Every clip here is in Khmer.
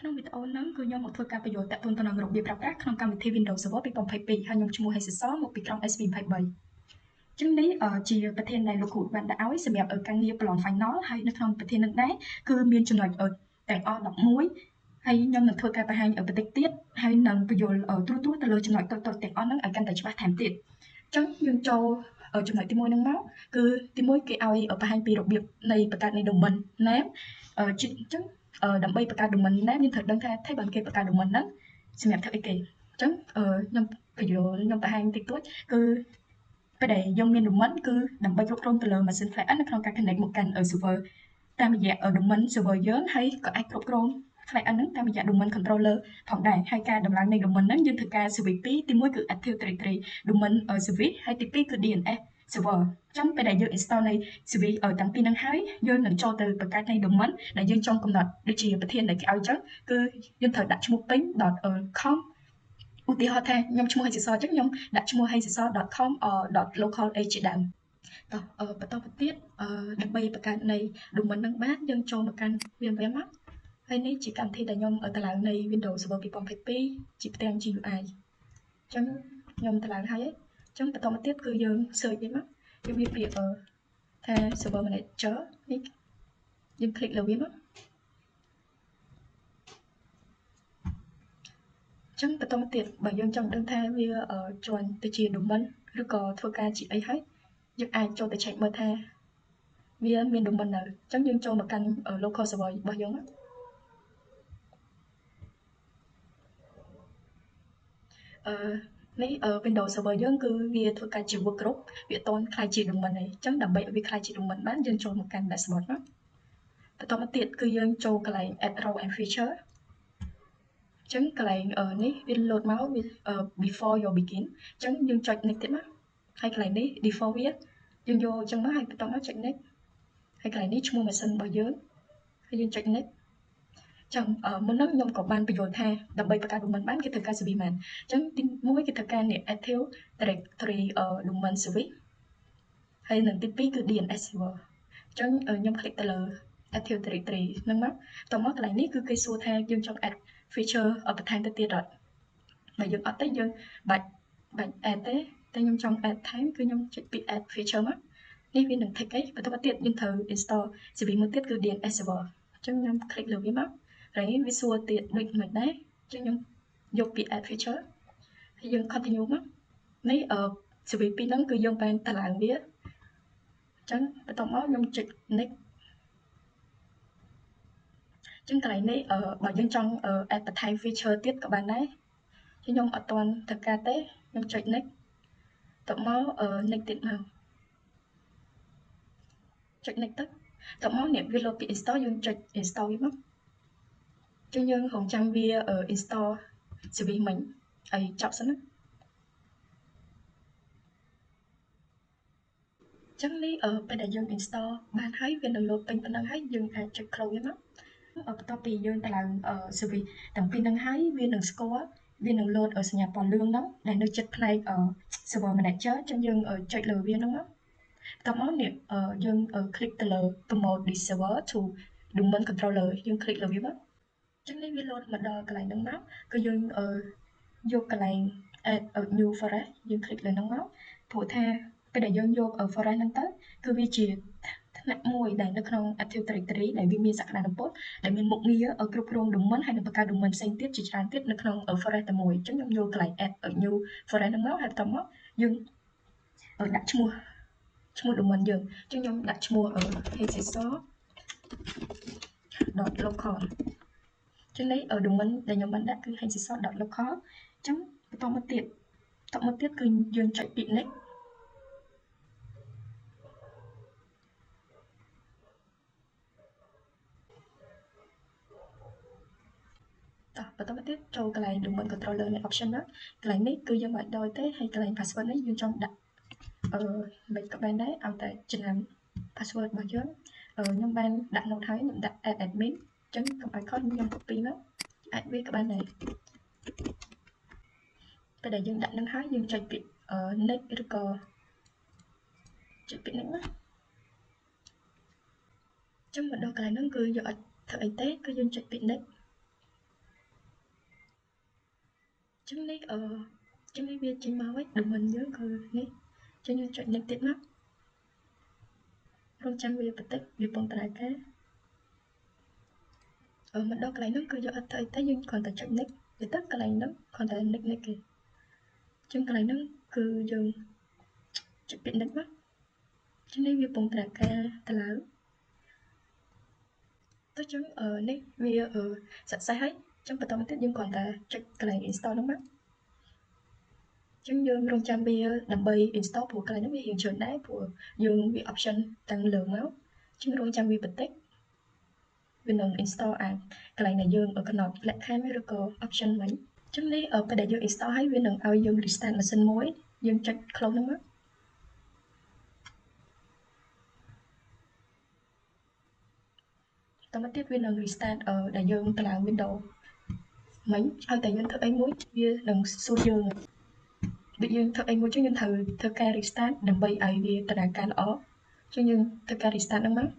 ក្នុងវីដេអូហ្នឹងគឺខ្ញុំមកធ្វើការបញ្យល់តាក់ទងទៅនឹងរបៀបប្រើប្រាស់ក្នុងកម្មវិធី Windows Server 2022ហើយខ្ញុំឈ្មោះ Haysasol មកពីក្រុម SP23 ចឹងនេះជាប្រធានដែលលោកគ្រូបានដាក់ឲ្យសម្រាប់ការងារប្រឡង Final ហើយនៅក្នុងប្រធាននឹងដែរគឺមានចំណុចទាំងអស់11ហើយខ្ញុំនឹងធ្វើការបង្ហាញបន្តិចទៀតហើយនឹងបញ្យល់ទូទៅលើចំណុចតូចៗទាំងអស់ហ្នឹងឲ្យកាន់តែច្បាស់ថែមទៀតចឹងយើងចូលចំណុចទី1ហ្នឹងមកគឺទី1គេឲ្យបង្ហាញពីរបៀបនៃបង្កើតនៃ domain name ចឹងដើម្បីបង្កើត domain name យើងត្រូវដឹងថាថៃបានគេបង្កើត domain ហ្នឹងសម្រាប់ធ្វើអីគេចឹងខ្ញុំបញ្យល់ខ្ញុំបង្ហាញតិចតួចគឺពេលដែលយើងមាន domain គឺដើម្បីគ្រប់គ្រងទៅលើ machine client នៅក្នុងការ connect មកកាន់ server តាមរយៈ domain server យើងហើយក៏អាចគ្រប់គ្រង client ហ្នឹងតាមរយៈ domain controller ផងដែរហើយការដំឡើងនៃ domain ហ្នឹងយើងធ្វើការ service 2ទី1គឺ active directory domain service ហើយទី2គឺ DNS server ចឹងពេលដែលយើង install នៃ service ទាំងពីរហ្នឹងហើយយើងនឹងចូលទៅបង្កើតនៃ domain ដែលយើងចង់កំណត់ដូចជាប្រធានដែលគេឲ្យចឹងគឺយើងត្រូវដាក់ឈ្មោះពេញ .com ឧទាហរណ៍ថាខ្ញុំឈ្មោះ Haysasol ចឹងខ្ញុំដាក់ឈ្មោះ haysasol.com .localh ជាដើមតោះបន្តទៅទៀតដើម្បីបង្កើតនៃ domain ហ្នឹងបានយើងចូលមកកាន់ VMware មកហើយនេះជាកម្មវិធីដែលខ្ញុំតម្លើងនៃ Windows Server 2022ជាផ្ទាំង GUI ចឹងខ្ញុំតម្លើងហើយចឹងបន្តមកទៀតគឺយើង search វាមកយើងវាពាក្យថា Server Manager នេះយើង click លើវាមកចឹងបន្តមកទៀតបើយើងចង់ដឹងថាវាជាន់ទៅជា domain ឬក៏ធ្វើការជាអីហើយយើងអាចចូលទៅ check មើលថាវាមាន domain នៅចឹងយើងចូលមកកាន់ local server របស់យើងនេះWindows Server យើងគឺវាធ្វើការជា workgroup វាអត់ទាន់ខ្លាយជា domain ទេចឹងដើម្បីឲ្យវាខ្លាយជា domain បានយើងចូលមកកាន់ dashboard មកបន្តមកទៀតគឺយើងចូលកន្លែង add row and feature ចឹងកន្លែងនេះវា load មកវា before your begin ចឹងយើងចុច next ទៀតមកហើយកន្លែងនេះ default វាយើងយកចឹងមកហើយបន្តមកចុច next ហើយកន្លែងនេះឈ្មោះ machine របស់យើងហើយយើងចុច next ចឹងមុនហ្នឹងខ្ញុំក៏បានបញ្យល់ថាដើម្បីបង្កើត domain បានគេត្រូវការ service មែនចឹងទី1គេត្រូវការនេះ active directory domain service ហើយនឹងទី2គឺ DNS server ចឹងខ្ញុំ click ទៅលើ active directory ហ្នឹងមកតមកកន្លែងនេះគឺគេសួរថាយើងចង់ add feature បន្ថែមទៅទៀតអត់បើយើងអត់ទេយើងបាច់ add ទេតែខ្ញុំចង់ add ថែមគឺខ្ញុំចុចពី add feature មកនេះវានឹង tick អីបន្តមកទៀតយើងត្រូវ install service មួយទៀតគឺ DNS server ចឹងខ្ញុំ click លើវាមកហើយវាសួរទៀតដូចមិនដែរចឹងខ្ញុំយកពី add feature ហើយយើង continue មកនេះservice ពីរហ្នឹងគឺយើងបានតម្លើងវាចឹងបន្តមកខ្ញុំចុច next ចឹងកន្លែងនេះបើយើងចង់ add បន្ថែម feature ទៀតក៏បានដែរខ្ញុំអត់ទាន់ត្រូវការទេខ្ញុំចុច next តមក next ទៀតមកចុច next ទៅតមកនេះវាលោតពី install យើងចុច install វាមកចឹងយើងរងចាំវា install service មិញឲ្យចប់សិនណាចឹងនេះពេលដែលយើង install បានហើយវានឹងលោតពេញប៉ុណ្ណឹងហើយយើងអាចចុច close វាមកបន្ទាប់ពីយើងតម្លើង service ទាំងពីរហ្នឹងហើយវានឹងស្គាល់វានឹង load សញ្ញាពណ៌លឿងហ្នឹងដែលនៅចិត្តផ្នែក server manager ចឹងយើងចុចលើវាហ្នឹងមកបន្ទាប់មកនេះយើង click ទៅលើ promote this server to domain controller យើង click លើវាមកចឹងនេះវា load មកដល់កន្លែងហ្នឹងមកគឺយើងយកកន្លែង add a new forest យើង click លើហ្នឹងមកព្រោះថាពេលដែលយើងយក forest ហ្នឹងទៅគឺវាជាថ្នាក់មួយដែលនៅក្នុង Active Directory ដែលវាមានសក្តានុពលដែលមានមុខងារគ្រប់គ្រង domain ហើយនឹងបង្កើត domain ផ្សេងទៀតជាច្រើនទៀតនៅក្នុង forest តែមួយអញ្ចឹងខ្ញុំយកកន្លែង add a new forest ហ្នឹងមកហើយបន្ទាប់មកយើងដាក់ឈ្មោះ domain យើងអញ្ចឹងខ្ញុំដាក់ឈ្មោះ haysasol.local អញ្ចឹងនេះ domain ដែលខ្ញុំបានដាក់គឺ haysasol.local អញ្ចឹងបន្តមកទៀតគឺយើងចុចពី next បន្តមកទៀតចូលកន្លែង domain controller នៃ option ហ្នឹងកន្លែងនេះគឺយើងមិនដូចទេហើយកន្លែង password នេះយើងចង់ដាក់មិនក៏បានដែរឲ្យតែចំណាំ password របស់យើងខ្ញុំបានដាក់ note ហើយខ្ញុំដាក់ add admin អញ្ចឹងកុំឲ្យខុសខ្ញុំ copy មកអាចវាក៏បានដែរពេលដែលយើងដាក់នឹងហើយយើងចុចពី next ឬក៏ចុចពី next ណាអញ្ចឹងមកដល់កន្លែងហ្នឹងគឺយើងអត់ធ្វើអីទេគឺយើងចុចពី next ចឹងនេះចឹងនេះវាចេញមកវិញដូចមិនយើងគឺនេះចឹងយើងចុចនេះទៀតមករងចាំវាបន្តិចវាពងត្រូវការមកដល់កន្លែងហ្នឹងគឺយកអត់ទៅអីទេយើងគ្រាន់តែចុចនេះវាទៅកន្លែងហ្នឹងគ្រាន់តែនេះគេចឹងកន្លែងហ្នឹងគឺយើងចុចពាក្យនេះមកចឹងនេះវាពងត្រូវការទៅឡើងទៅចឹងនេះវាsuccessហើយចឹងបន្តមកទៀតយើងគ្រាន់តែចុចកន្លែង install ហ្នឹងមកចឹងយើងរងចាំវាដើម្បី install ព្រោះកន្លែងហ្នឹងវារៀងច្រើនដែរព្រោះយើងវា option តាំងលើមកចឹងរងចាំវាបន្តិចវានឹង install កន្លែងដែលយើងកំណត់លក្ខខណ្ឌឬក៏ option វិញចឹងនេះពេលដែលយើង install ហើយវានឹងឲ្យយើង restart ម៉ាស៊ីនមួយយើងចុច close ហ្នឹងមកតមកទៀតវានឹង restart ដែលយើងទៅឡើង Windows មិញឲ្យតែយើងធ្វើអីមួយវានឹងសួរយើងដូចយើងធ្វើអីមួយចឹងយើងត្រូវធ្វើការ restart ដើម្បីឲ្យវាដំណើរការល្អចឹងយើងធ្វើការ restart ហ្នឹងមក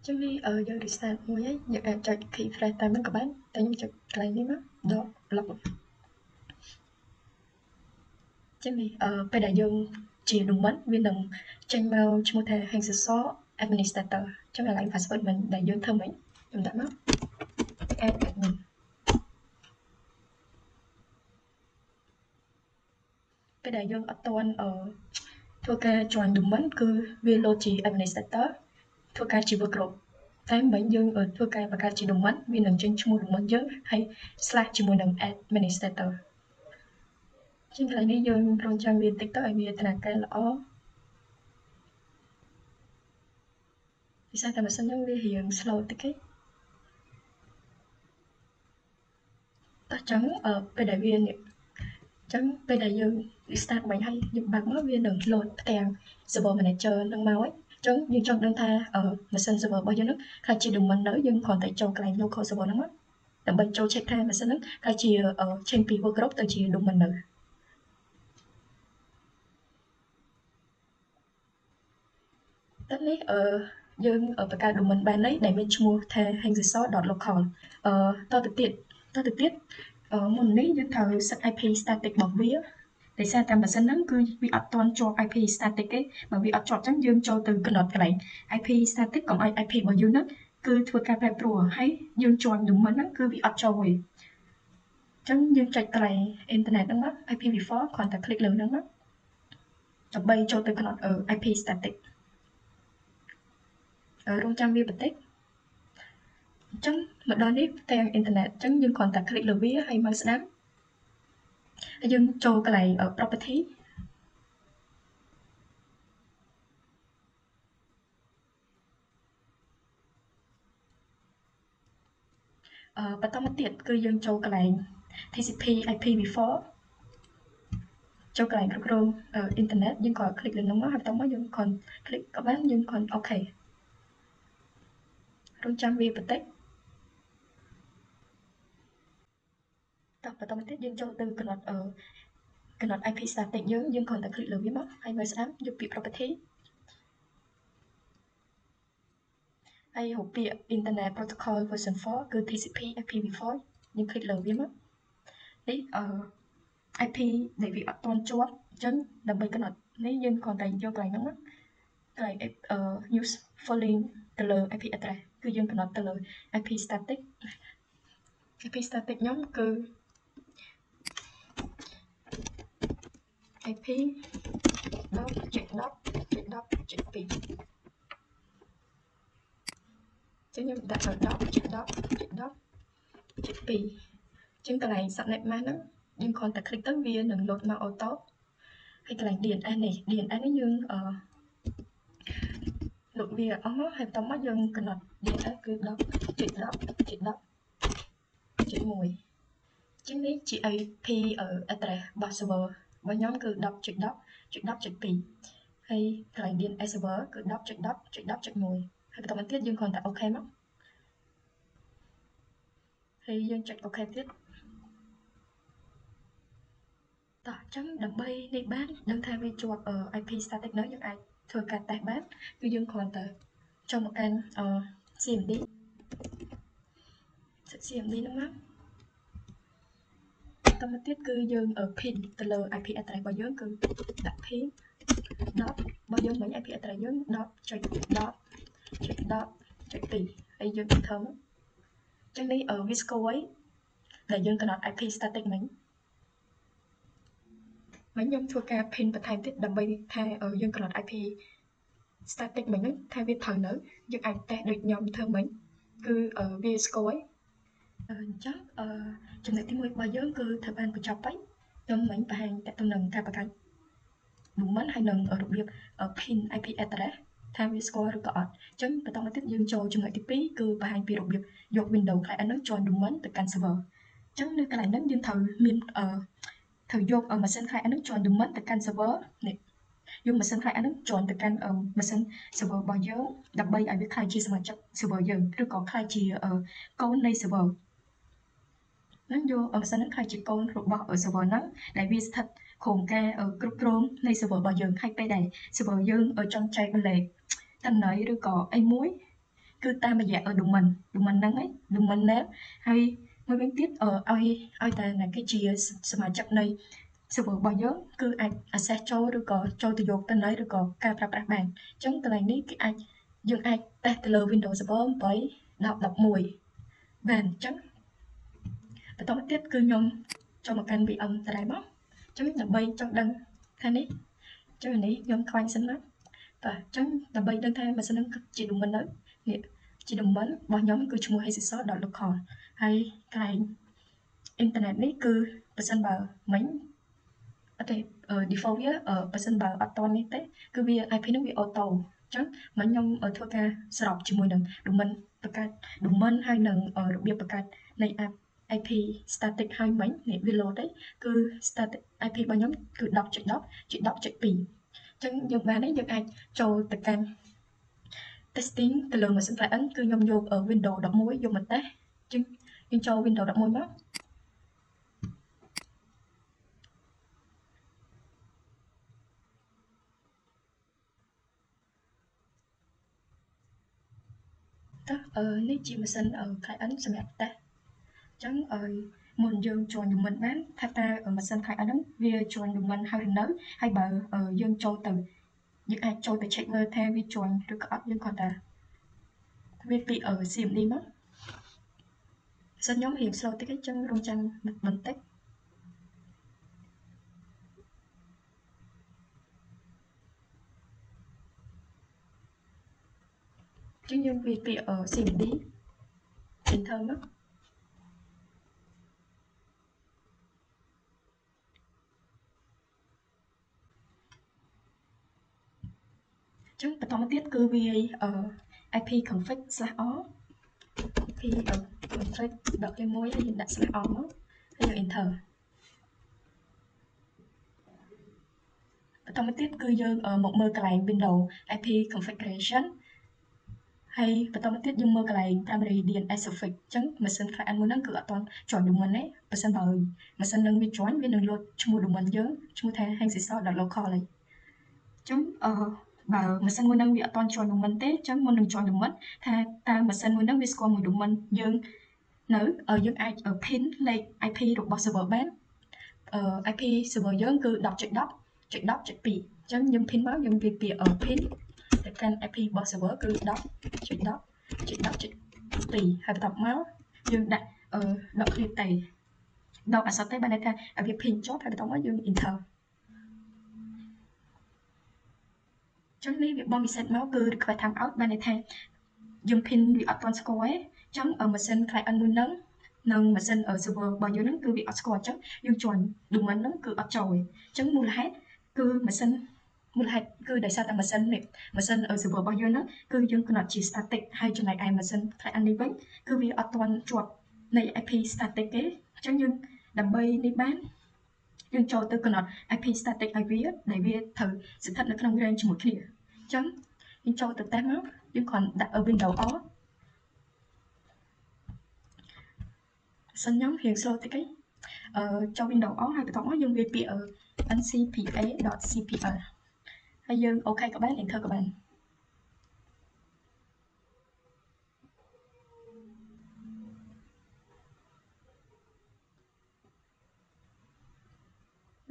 ចឹងនេះយើង restart មួយហើយយើងអាចចុច key fresh តាមហ្នឹងក៏បានតែខ្ញុំចុចកន្លែងនេះមកដក block ចឹងនេះពេលដែលយើងជា domain វានឹងចេញមកឈ្មោះថា Hensasor administrator ចឹងកន្លែង password មិនដែលយើងធ្វើមិញខ្ញុំដាក់មក add admin ពេលដែលយើងអត់ទាន់ធ្វើការ join domain គឺវា load ជា administrator ធ្វើការជា workgroup តែមិញយើងធ្វើការបង្កើតជា domain វានឹងចេញឈ្មោះ domain យើងហើយ slash ជាមួយនឹង administrator ជាងកន្លែងនេះយើងរងចាំវាបន្តិចទៅឲ្យវាដំណើរការល្អពិសេសតែម៉ាស៊ីនយើងវារៀង slow តិចទេតោះចឹងពេលដែលវាចឹងពេលដែលយើង restart មិញហើយយើងបើកមកវានឹង load ផ្ទាំង server manager នឹងមកហើយចឹងយើងចង់ដឹងថាម៉ាស៊ីន server របស់យើងហ្នឹងខ្លះជា domain នៅយើងគ្រាន់តែចូលកន្លែង local server ហ្នឹងមកដើម្បីចូល check ថាម៉ាស៊ីនហ្នឹងខ្លះជាចេញពី workgroup ទៅជា domain នៅតើនេះយើងបង្កើត domain បានហើយដែលមានឈ្មោះថា hensasor.local តទៅទៀតមុននេះយើងត្រូវ set IP static របស់វាដោយសារតែម៉ាស៊ីនហ្នឹងគឺវាអត់ទាន់ជាប់ IP static ទេបើវាអត់ជាប់អញ្ចឹងយើងចូលទៅកំណត់កន្លែង IP static កុំឲ្យ IP របស់យើងហ្នឹងគឺធ្វើការប្រែប្រួលហើយយើង join domain ហ្នឹងគឺវាអត់ចូលទេអញ្ចឹងយើងចុចកន្លែង internet ហ្នឹងមក IPv4 គ្រាន់តែ click លើហ្នឹងមកដើម្បីចូលទៅកំណត់IP static រងចាំវាបន្តិចអញ្ចឹងមកដល់នេះផ្ទាំងអ៊ីនធឺណិតអញ្ចឹងយើងគ្រាន់តែ click លើវាហើយមកស្ដាប់ហើយយើងចូលកន្លែង property បន្តមកទៀតគឺយើងចូលកន្លែង TCP IPv4 ចូលកន្លែងគ្រប់គ្រងអ៊ីនធឺណិតយើងក៏ click លើហ្នឹងមកហើយបន្តមកយើងគ្រាន់ click ក៏បានយើងគ្រាន់ OK រងចាំវាបន្តិចតោះបន្តមកទៀតយើងចូលទៅកំណត់IP static យើងគ្រាន់តែ click លើវាមកហើយមើលស្ដាប់យកពាក្យ property ហើយរកពាក្យ Internet Protocol version 4គឺ TCP IPv4 យើង click លើវាមកនេះIP ដែលវាអត់ទាន់ជាប់អញ្ចឹងដើម្បីកំណត់នេះយើងគ្រាន់តែយកកន្លែងហ្នឹងមកកន្លែងuse falling ទៅលើ IP address គឺយើងកំណត់ទៅលើ IP static ខ្ញុំគឺ IP 10.10.10.2 ចឹងខ្ញុំដាក់ឲ្យ10.10.10.2ចឹងកន្លែង subnet mask ហ្នឹងយើងគ្រាន់តែ click ទៅវានឹង load មក auto ហើយកន្លែង DNS នេះយើងលុបវាអស់មកហើយបន្តមកយើងកំណត់ DNS គឺ 10.10.10.1 ជាងនេះជា IP address របស់ server របស់ខ្ញុំគឺ 10.10.10.2 ហើយកន្លែង DNS server គឺ 10.10.10.1 ហើយបន្តមកទៀតយើងគ្រាន់តែ OK មក ហើយយើងចុច OK ទៀតតោះអញ្ចឹងដើម្បីនេះបានដឹងថាវាជាប់ IP static នៅយើងអាចធ្វើការតេស្តបានគឺយើងគ្រាន់តែចូលមកកាន់ CMD ហ្នឹងមកបន្តមកទៀតគឺយើង pin ទៅលើ IP address របស់យើងគឺដាក់ pin 10របស់យើងមិញ IP address យើង 10.10.10.2 ហើយយើង enter មកអញ្ចឹងនេះវាស្គាល់ដែលយើងកំណត់ IP static មិញខ្ញុំធ្វើការ pin បន្ថែមទៀតដើម្បីថាយើងកំណត់ IP static មិញហ្នឹងថាវាត្រូវនៅយើងអាចតេស្តដូចខ្ញុំធ្វើមិញគឺវាស្គាល់អញ្ចឹងចំណុចទី1របស់យើងគឺត្រូវបានបញ្ចប់ហើយខ្ញុំមិញបង្ហាញតទៅនឹងការបង្កើត domain ហើយនឹងរបៀប pin IP address ថាវាស្គាល់ឬក៏អត់អញ្ចឹងបន្តមកទៀតយើងចូលចំណុចទី2គឺបង្ហាញពីរបៀបយក Windows client ហ្នឹង join domain ទៅកាន់ server អញ្ចឹងនៅកន្លែងហ្នឹងយើងត្រូវមានត្រូវយកម៉ាស៊ីន client ហ្នឹង join domain ទៅកាន់ server នេះយកម៉ាស៊ីន client ហ្នឹង join ទៅកាន់ម៉ាស៊ីន server របស់យើងដើម្បីឲ្យវាក្លាយជាសមាជិក server យើងឬក៏ក្លាយជាកូននៃ server ហ្នឹងយកម៉ាស៊ីនហ្នឹងក្លាយជាកូនរបស់ server ហ្នឹងដែលវាស្ថិតក្រុមការគ្រប់គ្រងនៃ server របស់យើងហើយពេលដែល server យើងចង់ចែកម្លែកតន័យឬក៏អីមួយគឺតាមរយៈ domain ហ្នឹងឯង domain name ហើយមួយវិញទៀតឲ្យតែគេជាសមាជិកនៃ server របស់យើងគឺអាច access ចូលឬក៏ចូលទៅយកតន័យឬក៏ការប្រើប្រាស់បានអញ្ចឹងកន្លែងនេះគេអាចយើងអាចតេស្តទៅលើ Windows Server 8 10.11 បានអញ្ចឹងបន្តមកទៀតគឺខ្ញុំចូលមកកាន់ VM តដែរមកអញ្ចឹងដើម្បីចង់ដឹងថានេះអញ្ចឹងនេះខ្ញុំខ្វាញ់សិនមកបាទអញ្ចឹងដើម្បីដឹងថាម៉ាស៊ីនហ្នឹងជា domain នៅនេះជា domain របស់ខ្ញុំគឺឈ្មោះ hsisol.local ហើយកន្លែងអ៊ីនធឺណិតនេះគឺបើសិនបើមិញអត់ទេ default វាបើសិនបើអត់តនេះទេគឺវា IP ហ្នឹងវា auto អញ្ចឹងមិញខ្ញុំធ្វើការស្របជាមួយនឹង domain បង្កើត domain ហើយនឹងរបៀបបង្កើតនៃ app IP static ហើយមិញនេះវា load ទេគឺ static IP របស់ខ្ញុំគឺ 10.10.10.2 អញ្ចឹងយើងបាននេះយើងអាចចូលទៅកាន់ testing ទៅលើ machine client គឺខ្ញុំយក Windows 11យកមកតេស្តអញ្ចឹងយើងចូល Windows 11មកនេះជាម៉ាស៊ីន client សម្រាប់តេស្តអញ្ចឹងមុនយើង join domain បានថាតើម៉ាស៊ីន client ហ្នឹងវា join domain ហើយឬនៅហើយបើយើងចូលទៅយើងអាចចូលទៅ check មើលថាវា join ឬក៏អត់យើងគ្រាន់តែវាពី CMD មកសិនខ្ញុំរៀង slow តិចអញ្ចឹងរងចាំបន្តិចអញ្ចឹងយើងវាពី CMD enter មកអញ្ចឹងបន្តមកទៀតគឺវា IP config/r IP config ដកលេខ1ហើយយើងដាក់ /r មកហើយយើង enter បន្តមកទៀតគឺយើងមកមើលកន្លែង Windows IP configuration ហើយបន្តមកទៀតយើងមើលកន្លែង primary DNS suffix អញ្ចឹងម៉ាស៊ីន client មួយហ្នឹងគឺអត់ទាន់ join domain ទេបើសិនបើម៉ាស៊ីននឹងវា join វានឹង load ឈ្មោះ domain យើងឈ្មោះថា hsisol.local ហើយអញ្ចឹងបើម៉ាស៊ីនមួយហ្នឹងវាអត់ទាន់ join domain ទេអញ្ចឹងមុននឹង join domain ថាតើម៉ាស៊ីនមួយហ្នឹងវាស្គាល់មួយ domain យើងនៅយើងអាច pin លេខ IP របស់ server បានIP server យើងគឺ 10.10.10.2 អញ្ចឹងយើង pin មកយើងវាពាក្យ pin ទៅកាន់ IP របស់ server គឺ 10.10.10.2 ហើយបន្ទាប់មកយើងដាក់ដកឃ្លាតេដកអក្សរតេបានន័យថាឲ្យវា pin ជាប់ហើយបន្ទាប់មកយើង enter អញ្ចឹងនេះវាបង reset មកគឺ request timeout បានន័យថាយើង pin វាអត់ទាន់ស្គាល់ទេអញ្ចឹងម៉ាស៊ីន client មួយហ្នឹងនិងម៉ាស៊ីន server របស់យើងហ្នឹងគឺវាអត់ស្គាល់អញ្ចឹងយើង join domain ហ្នឹងគឺអត់ចូលទេអញ្ចឹងមូលហេតុគឺម៉ាស៊ីនមូលហេតុគឺដោយសារតែម៉ាស៊ីននេះម៉ាស៊ីន server របស់យើងហ្នឹងគឺយើងកំណត់ជា static ហើយចំណែកឯម៉ាស៊ីន client នេះវិញគឺវាអត់ទាន់ជាប់នៃ IP static ទេអញ្ចឹងយើងដើម្បីនេះបានយើងចូលទៅកំណត់ IP static ឲ្យវាដែលវាត្រូវស្ថិតនៅក្នុង range ជាមួយគ្នាអញ្ចឹងយើងចូលទៅតេស្តមកយើងគ្រាន់ដាក់ Windows R សិនខ្ញុំរៀង slow តិចឯងចូល Windows អស់ហើយបន្ទាប់មកយើងវាយពាក្យncpa.cpl ហើយយើងអូខេក៏បាន enter ក៏បាន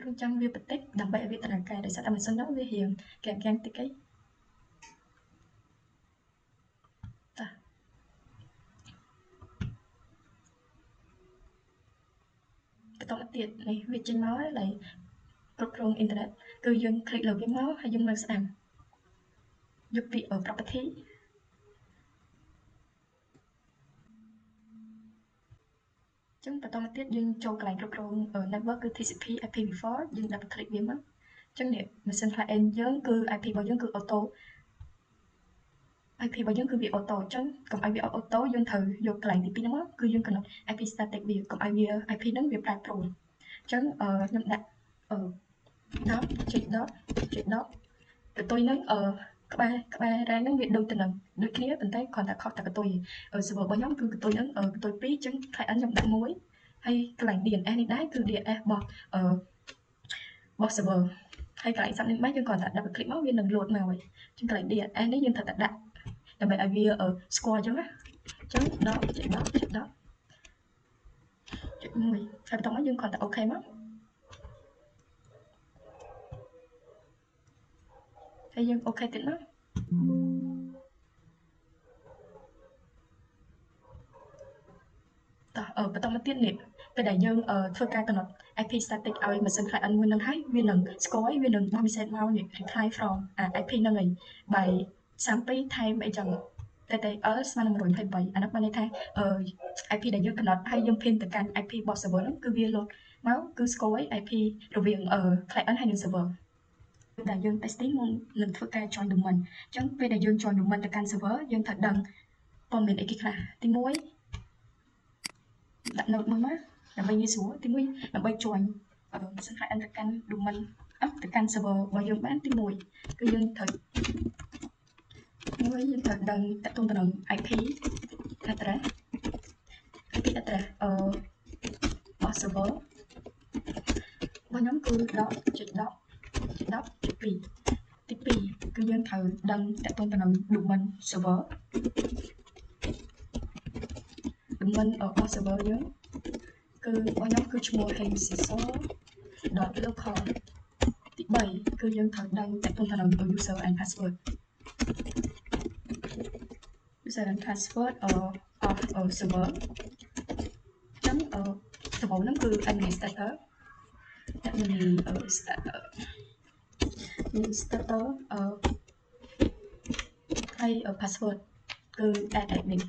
រងចាំវាបន្តិចដើម្បីឲ្យវាដំណើរការដោយសារតែម៉ាស៊ីននោះវារៀងកាំងតិចឯងបន្តមកទៀតនេះវាចេញមកហើយគ្រប់គ្រងអ៊ីនធឺណិតគឺយើងคลิกលើវាមកហើយយើងមើលស្ដាំយកពាក្យ property ចឹងបន្តមកទៀតយើងចូលកន្លែងគ្រប់គ្រង network គឺ TCP IPv4 យើង double click វាមកចឹងនេះម៉ាស៊ីន client យើងគឺ IP របស់យើងគឺ auto IP របស់យើងគឺវា auto ចឹងកុំឲ្យវាauto យើងត្រូវយកកន្លែងទី2ហ្នឹងមកគឺយើងកំណត់ IP static វាកុំឲ្យវា IP ហ្នឹងវាប្រែប្រួលចឹងខ្ញុំដាក់10.10.10កតុយហ្នឹងក្បែររ៉ែហ្នឹងវាដូចទៅនឹងដូចគ្នាប៉ុន្តែគ្រាន់តែខុសតែកតុយserver របស់ខ្ញុំគឺកតុយហ្នឹងកតុយ2ចឹង client ខ្ញុំដាក់1ហើយកន្លែង DNS នេះដែរគឺ DNS របស់ server ហើយកន្លែង subnet mask យើងគ្រាន់តែ double click មកវានឹង load មកហើយចឹងកន្លែង DNS នេះយើងត្រូវតែដាក់ដើម្បីឲ្យវាស្គាល់ចឹងណាចឹង10.10.10.1ហើយបន្តមកយើងគ្រាន់តែអូខេមកហើយយើងអូខេទៀតមកតោះបន្តមកទៀតនេះពេលដែលយើងធ្វើការកំណត់ IP static ឲ្យម៉ាស៊ីន client មួយនឹងហើយវានឹងស្គាល់វានឹងបោះ message មកនេះ reply from IP ហ្នឹងហើយby 32 time អីចឹងTTL ស្មើនឹង123អានោះបានន័យថាIP ដែលយើងកំណត់ហើយយើង pin ទៅកាន់ IP របស់ server ហ្នឹងគឺវា load មកគឺស្គាល់ IP រវាងclient ហើយនឹង server ដែលយើង testing មុននឹងធ្វើការ join domain អញ្ចឹងពេលដែលយើង join domain ទៅកាន់ server យើងត្រូវដឹងព័ត៌មានអីគេខ្លះទី1ដាក់ note មួយមកដើម្បីងាយស្រួលទី1ដើម្បី join សិន client ទៅកាន់ domain ទៅកាន់ server របស់យើងបានទី1គឺយើងត្រូវយើងត្រូវដឹងតទៅនឹង IP address របស់ server របស់ខ្ញុំគឺ 10.10.10.2 ទី2គឺយើងត្រូវដឹងតទៅនឹង domain server domain របស់ server យើងគឺរបស់ខ្ញុំគឺឈ្មោះ hemsiso.local ទី3គឺយើងត្រូវដឹងតទៅនឹង user and password and password of server ចឹងserver ហ្នឹងគឺ administrator ហើយ password គឺ admin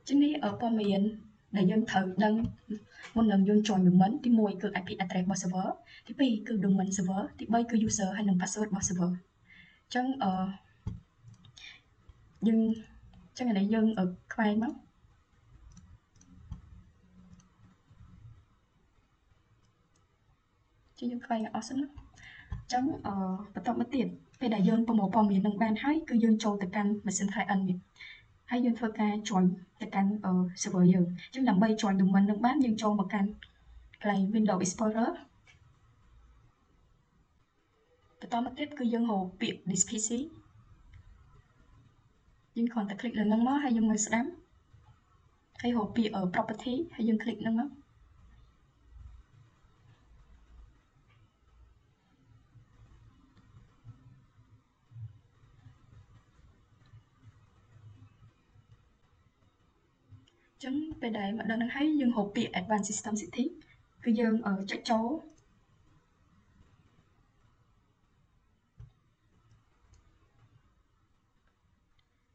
ចឹងនេះព័ត៌មានដែលយើងត្រូវដឹងមុននឹងយើង join domain ទី1គឺ IP address របស់ server ទី2គឺ domain server ទី3គឺ user ហើយនិង password របស់ server ចឹងយើងចឹងឥឡូវយើងខ្វែងមកជាយើងខ្វែងអស់សិនណាចឹងបន្តមកទៀតពេលដែលយើងប្រមូលព័ត៌មាននឹងបានហើយគឺយើងចូលទៅកាន់ម៉ាស៊ីន client នេះហើយយើងធ្វើការ join ទៅកាន់ server យើងចឹងដើម្បី join domain នឹងបានយើងចូលមកកាន់កន្លែង Windows Explorer បន្តមកទៀតគឺយើងរកពាក្យ this PC យើងគ្រាន់តែ click លើហ្នឹងមកហើយយើងមើលស្ដាំហើយរកពាក្យ property ហើយយើង click ហ្នឹងមកចឹងពេលដែលមកដល់ហ្នឹងហើយយើងរកពាក្យ advanced system setting គឺយើងចុចចូល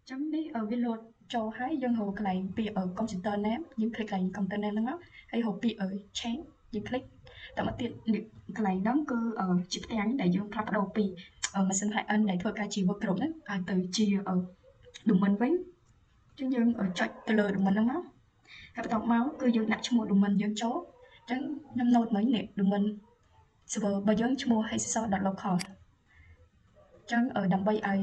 ចឹងនេះវា load ចូលហើយយើងរកកន្លែងពាក្យ computer name យើង click កន្លែង computer name ហ្នឹងមកហើយរកពាក្យ change យើង click តមកទៀតកន្លែងហ្នឹងគឺជាផ្ទាំងដែលយើងផ្លាស់ប្ដូរពីម៉ាស៊ីន client ដែលធ្វើការជា work group ហ្នឹងឲ្យទៅជា domain វិញចឹងយើងចុចទៅលើ domain ហ្នឹងមកហើយបន្ទាប់មកគឺយើងដាក់ឈ្មោះ domain យើងចូលចឹងខ្ញុំ note មិញនេះ domain server របស់យើងឈ្មោះ hesiso.local ចឹងដើម្បីឲ្យ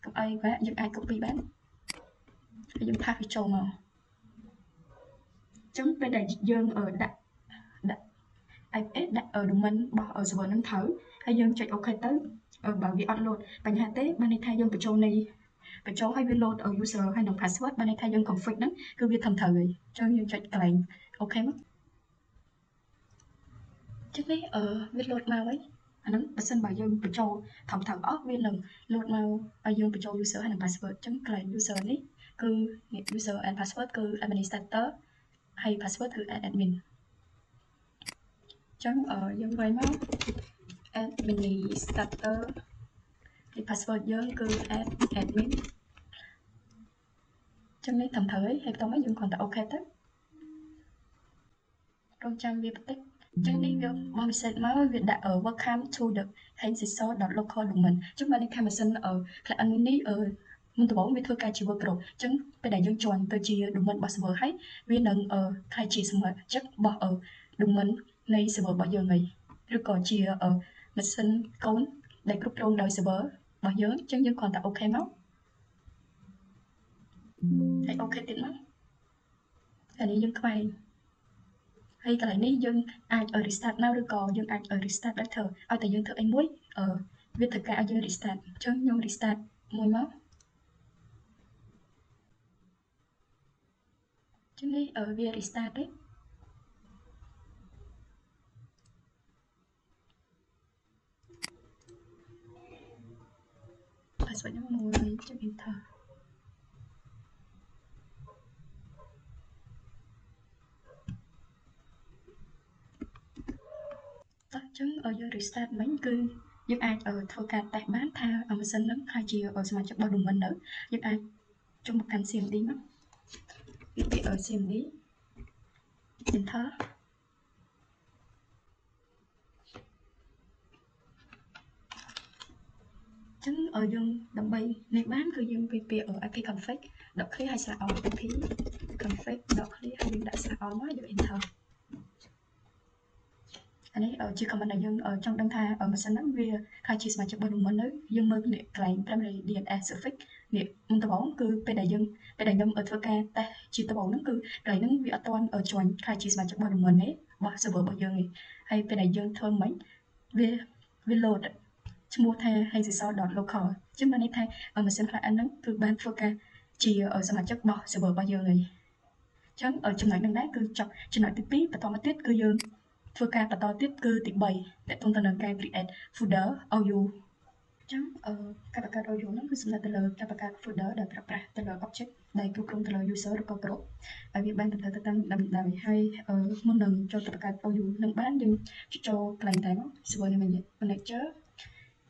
កុំឲ្យយើងអាច copy បាន ហើយយើងផាសវាចូលមកចឹងពេលដែលយើងដាក់ IP ដាក់domain របស់server ហ្នឹងត្រូវហើយយើងចុច OK ទៅបើវាអត់ load បញ្ហាទេបានន័យថាយើងបញ្ចូលឲ្យវា load user ហើយនិង password បានន័យថាយើង config ហ្នឹងគឺវាត្រឹមត្រូវហើយចឹងយើងចុចកន្លែង OK មកចឹងនេះវា load មកហើយអាហ្នឹងបើសិនបើយើងបញ្ចូលត្រឹមត្រូវអស់វានឹង load មកឲ្យយើងបញ្ចូល user ហើយនិង password ចឹងកន្លែង user នេះគឺ user and password គឺ administrator ហើយ password គឺ admin ចឹងយើងវាយមក administrator ហើយ password យើងគឺ admin ចឹងនេះត្រឹមត្រូវហើយបន្ទាប់មកយើងគ្រាន់តែ OK ទៅរងចាំវាបន្តិចចឹងនេះវាមក message មកវាដាក់ welcome to the hensisol.local domain ចឹងបានន័យថាម៉ាស៊ីនclient នេះមុនដំបូងវាធ្វើការជា web pro ចឹងពេលដែលយើង join ទៅជា domain របស់ server ហើយវានឹងខ្លាយជាសមាជិករបស់ domain នៃ server របស់យើងហើយឬក៏ជាម៉ាស៊ីនកូនដែលគ្រប់គ្រងដោយ server របស់យើងចឹងយើងគ្រាន់តែ OK មកហើយ OK ទៀតមកអានេះយើងខ្វែងហើយកន្លែងនេះយើងអាច restart now ឬក៏យើងអាច restart later ឲ្យតែយើងធ្វើអីមួយវាត្រូវការឲ្យយើង restart អញ្ចឹងខ្ញុំ restart មួយមកអញ្ចឹងនេះវា restart ទេpassword ខ្ញុំមួយចុច enter តោះអញ្ចឹងយើង restart មិញគឺយើងអាចធ្វើការតេស្តបានថាម៉ាស៊ីនហ្នឹងខ្លះជាសមាជិករបស់ domain នៅយើងអាចចុចមកកាន់ CMD មកវាពាក្យ CMD enter ចឹងយើងដើម្បីនេះបានគឺយើងវាពាក្យ IP config ដក clear ហើយ /on IP config ដក clear ហើយយើងដាក់ /on មកយក enter អានេះជា comment ដែលយើងចង់ដឹងថាម៉ាស៊ីនហ្នឹងវាខ្លះជាសមាជិករបស់ domain នៅយើងមើលនេះកន្លែង primary DNS suffix នេះមុនដំបូងគឺពេលដែលខ្ញុំធ្វើការតេស្តជាដំបូងហ្នឹងគឺកន្លែងហ្នឹងវាអត់ទាន់ join ខ្លះជាសមាជិករបស់ domain ទេរបស់ server របស់យើងទេហើយពេលដែលយើងធ្វើមិញវា load ឈ្មោះថា hensisol.local អញ្ចឹងបានន័យថាម៉ាស៊ីន client ហ្នឹងគឺបានធ្វើការជាសមាជិករបស់ server របស់យើងហើយអញ្ចឹងចំណុចហ្នឹងដែរគឺចប់ចំណុចទី2បន្តមកទៀតគឺយើងធ្វើការបន្តទៀតគឺទី3តកតងទៅនឹងការ create folder OU អញ្ចឹងការបង្កើត OU ហ្នឹងគឺសំដៅទៅលើការបង្កើត folder ដែលប្រើប្រាស់ទៅលើ object ដែលគ្រប់គ្រងទៅលើ user ឬក៏ group ហើយវាបានបន្តទៅតាមលំដាប់ហើយមុននឹងចូលទៅបង្កើត OU នឹងបានយើងចូលកន្លែងតែមក server manager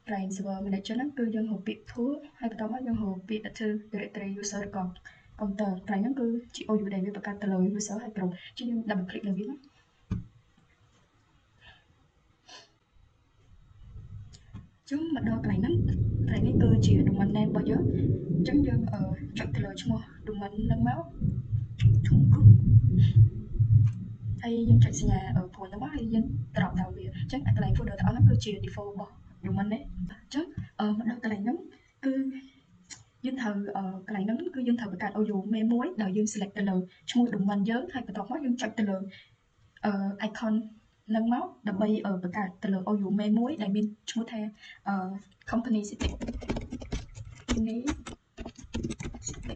កន្លែង server manager ហ្នឹងគឺយើងហៅពាក្យ tool ហើយបន្តមកយើងហៅពាក្យ directory user ឬក៏ counter កន្លែងហ្នឹងគឺជា OU ដែលវាបង្កើតទៅលើ user ហើយ group ជាយើង double click លើវាណាចឹងមកដល់កន្លែងហ្នឹងកន្លែងនេះគឺជា domain name របស់យើងអញ្ចឹងយើងចុចទៅលើឈ្មោះ domain ហ្នឹងមកឈ្មោះគឺហើយយើងចុចសញ្ញាព្រោះហ្នឹងមកហើយយើង drop down វាអញ្ចឹងកន្លែង folder ទាំងអស់ហ្នឹងគឺជា default របស់ domain ទេអញ្ចឹងមកដល់កន្លែងហ្នឹងគឺយើងត្រូវកន្លែងហ្នឹងគឺយើងត្រូវបង្កើត OU មេមួយដោយយើង select ទៅលើឈ្មោះ domain យើងហើយបន្ទាប់មកយើងចុចទៅលើicon នឹងមកដើម្បីបង្កើតទៅលើ OU មេមួយដែលមានឈ្មោះថា company city នេះ city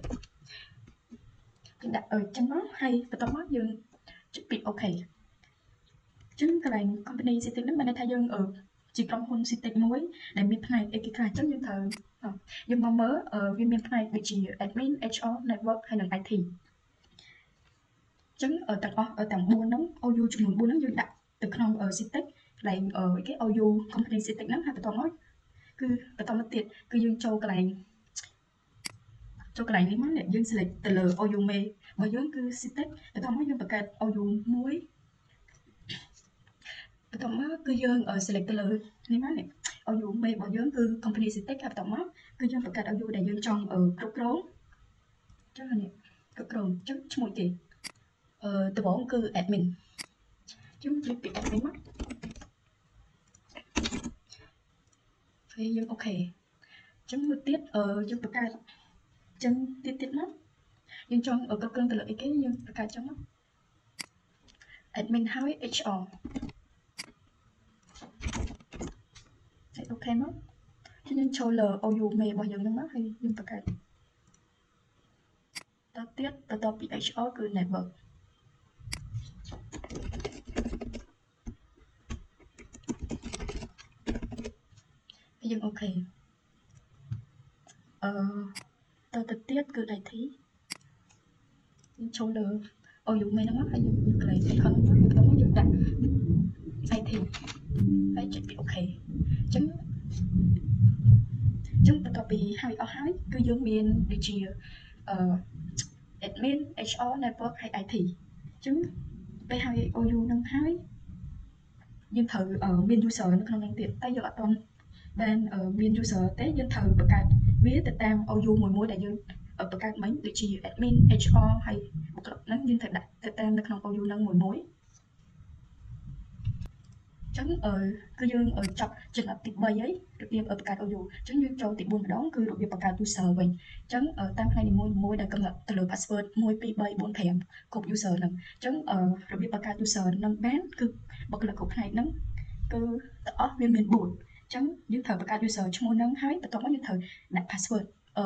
យើងដាក់ចឹងមកហើយបន្ទាប់មកយើងចុចពាក្យ OK ចឹងកន្លែង company city ហ្នឹងបានន័យថាយើងជាក្រុមហ៊ុន city មួយដែលមានផ្នែកអីគេខ្លះចឹងយើងត្រូវយើងមកមើលវាមានផ្នែកដូចជា admin HR network ហើយនិង IT ចឹងទាំងអស់ទាំង4ហ្នឹង OU ចំនួន4ហ្នឹងយើងដាក់ទៅក្នុង Citic កន្លែងគេ OU company Citic ហ្នឹងហើយបន្ទាប់មកគឺបន្តមកទៀតគឺយើងចូលកន្លែងនេះមកយើង select ទៅលើ OU មេរបស់យើងគឺ Citic បន្ទាប់មកយើងបង្កើត OU មួយបន្ទាប់មកគឺយើង select ទៅលើនេះមកនេះ OU មេរបស់យើងគឺ company Citic ហើយបន្ទាប់មកគឺយើងបង្កើត OU ដែលយើងចង់គ្រប់គ្រងចឹងនេះគ្រប់គ្រងចឹងឈ្មោះគេដំបូងគឺ admin ចឹងយើងពី admin មកហើយយើងអូខេចឹងមួយទៀតយើងបង្កើតចឹងទៀតមក nhưng trong ở các kênh từ lợi cái nhưng cả trong đó admin hỏi HR thì ok mất chứ nhưng cho l OU mẹ bao giờ nó mất hay nhưng tất cả ta tiết ta bị HR cứ network nhưng ok ta tiết cứ đại thí cho l OU mẹ nó mất hay nhưng cái này không mất nó mất được đặt ai thì phải chuẩn bị ok chứ chúng ta bị hai ở hai cứ dương miền địa chỉ admin HR network hay IT chứ P2 OU nâng hai nhưng thử ở biên user nó không năng tiện tay giờ toàn bên ở biên user tế dân thử bậc cát viết từ tam OU mùi đại dương ở bậc cát mấy địa chỉ admin HR hay bậc lập nó nhưng thật đặt từ tam nó không OU nâng mùi chấm cứ dương ở chọc trường hợp tiệp bay ấy được điểm ở cả OU chấm như cho tiệp buôn đó cứ được điểm bậc cát user mình chấm ở tam hai môi đã cầm lập từ lừa password môi pi bay bốn thèm cục user nè chấm ở được điểm bậc cát user nâng bán cứ bậc là cục này nâng cứ tỏ viên miền bụi chấm những thời bậc cát user cho môn nâng hái và tỏ những thời đặt password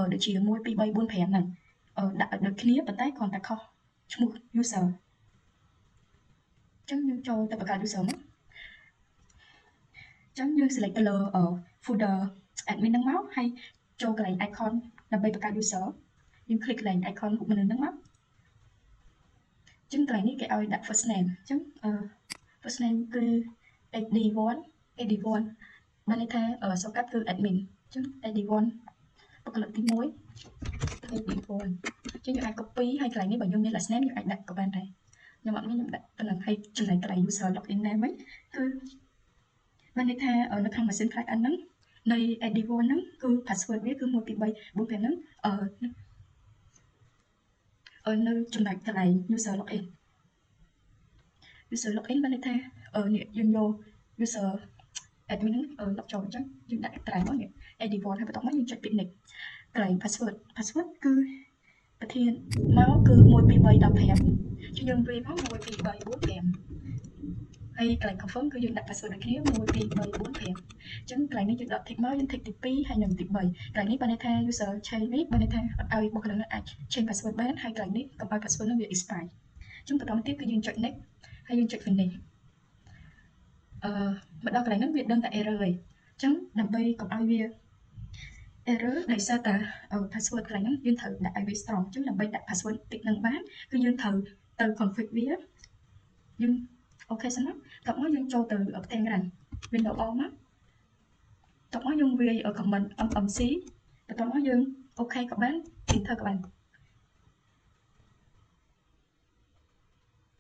được chỉ môi pi bay bốn thèm này đặt được kia bật tay còn đặt kho cho môn user chấm như cho tập bậc cát user mất chấm như select L ở folder admin nâng máu hay cho cái lệnh icon là bay bậc cát user nhưng click lệnh icon của mình nâng máu chấm cái này cái ai đặt first name chấm first name cứ ad1 bên đây thay ở sau cấp cứ admin chấm ad1 bậc lập tiếng mối ad1 chứ như ai copy hay cái này nếu bởi như là snap như ai đặt của bạn này nhưng mà mình đặt tên là hay chừng này cái này user login name ấy cứ bên đây thay ở nó không mà xin khai anh nắng nơi ad1 nắng cứ password biết cứ một bị bay bốn cái nắng ở nơi chừng này cái này user login bên đây thay ở nhẹ dương vô user admin ở lọc tròn chắc nhưng đại cái nó nhỉ ad1 hay bắt đầu mấy check định này cái password cứ bật thiên máu cứ môi bị bay đập hẹp cho nhân viên máu môi bị bay bốn hẹp hay cái confirm cứ dùng đặt password này kia môi bị bay bốn hẹp chứ cái này dùng đặt thịt máu dùng thịt pi hay nhầm thịt bầy cái này bên đây thay user change biết bên đây thay ai một lần là change password bán hay cái này compile password nó bị expire chúng ta đóng tiếp cứ dùng check next hay dùng check phần này bắt đầu cái này nó việc đơn tại error rồi chấm đập bay cộng ai việc error này sao ta password cái này dương thử đặt IP strong chứ làm bay đặt password tiện năng bán cứ dương thử từ config viết dương ok xong đó cộng nó dương cho từ ở tên rằng Windows on á cộng nó dương về ở comment xí và cộng nó dương ok các bạn tìm thơ các bạn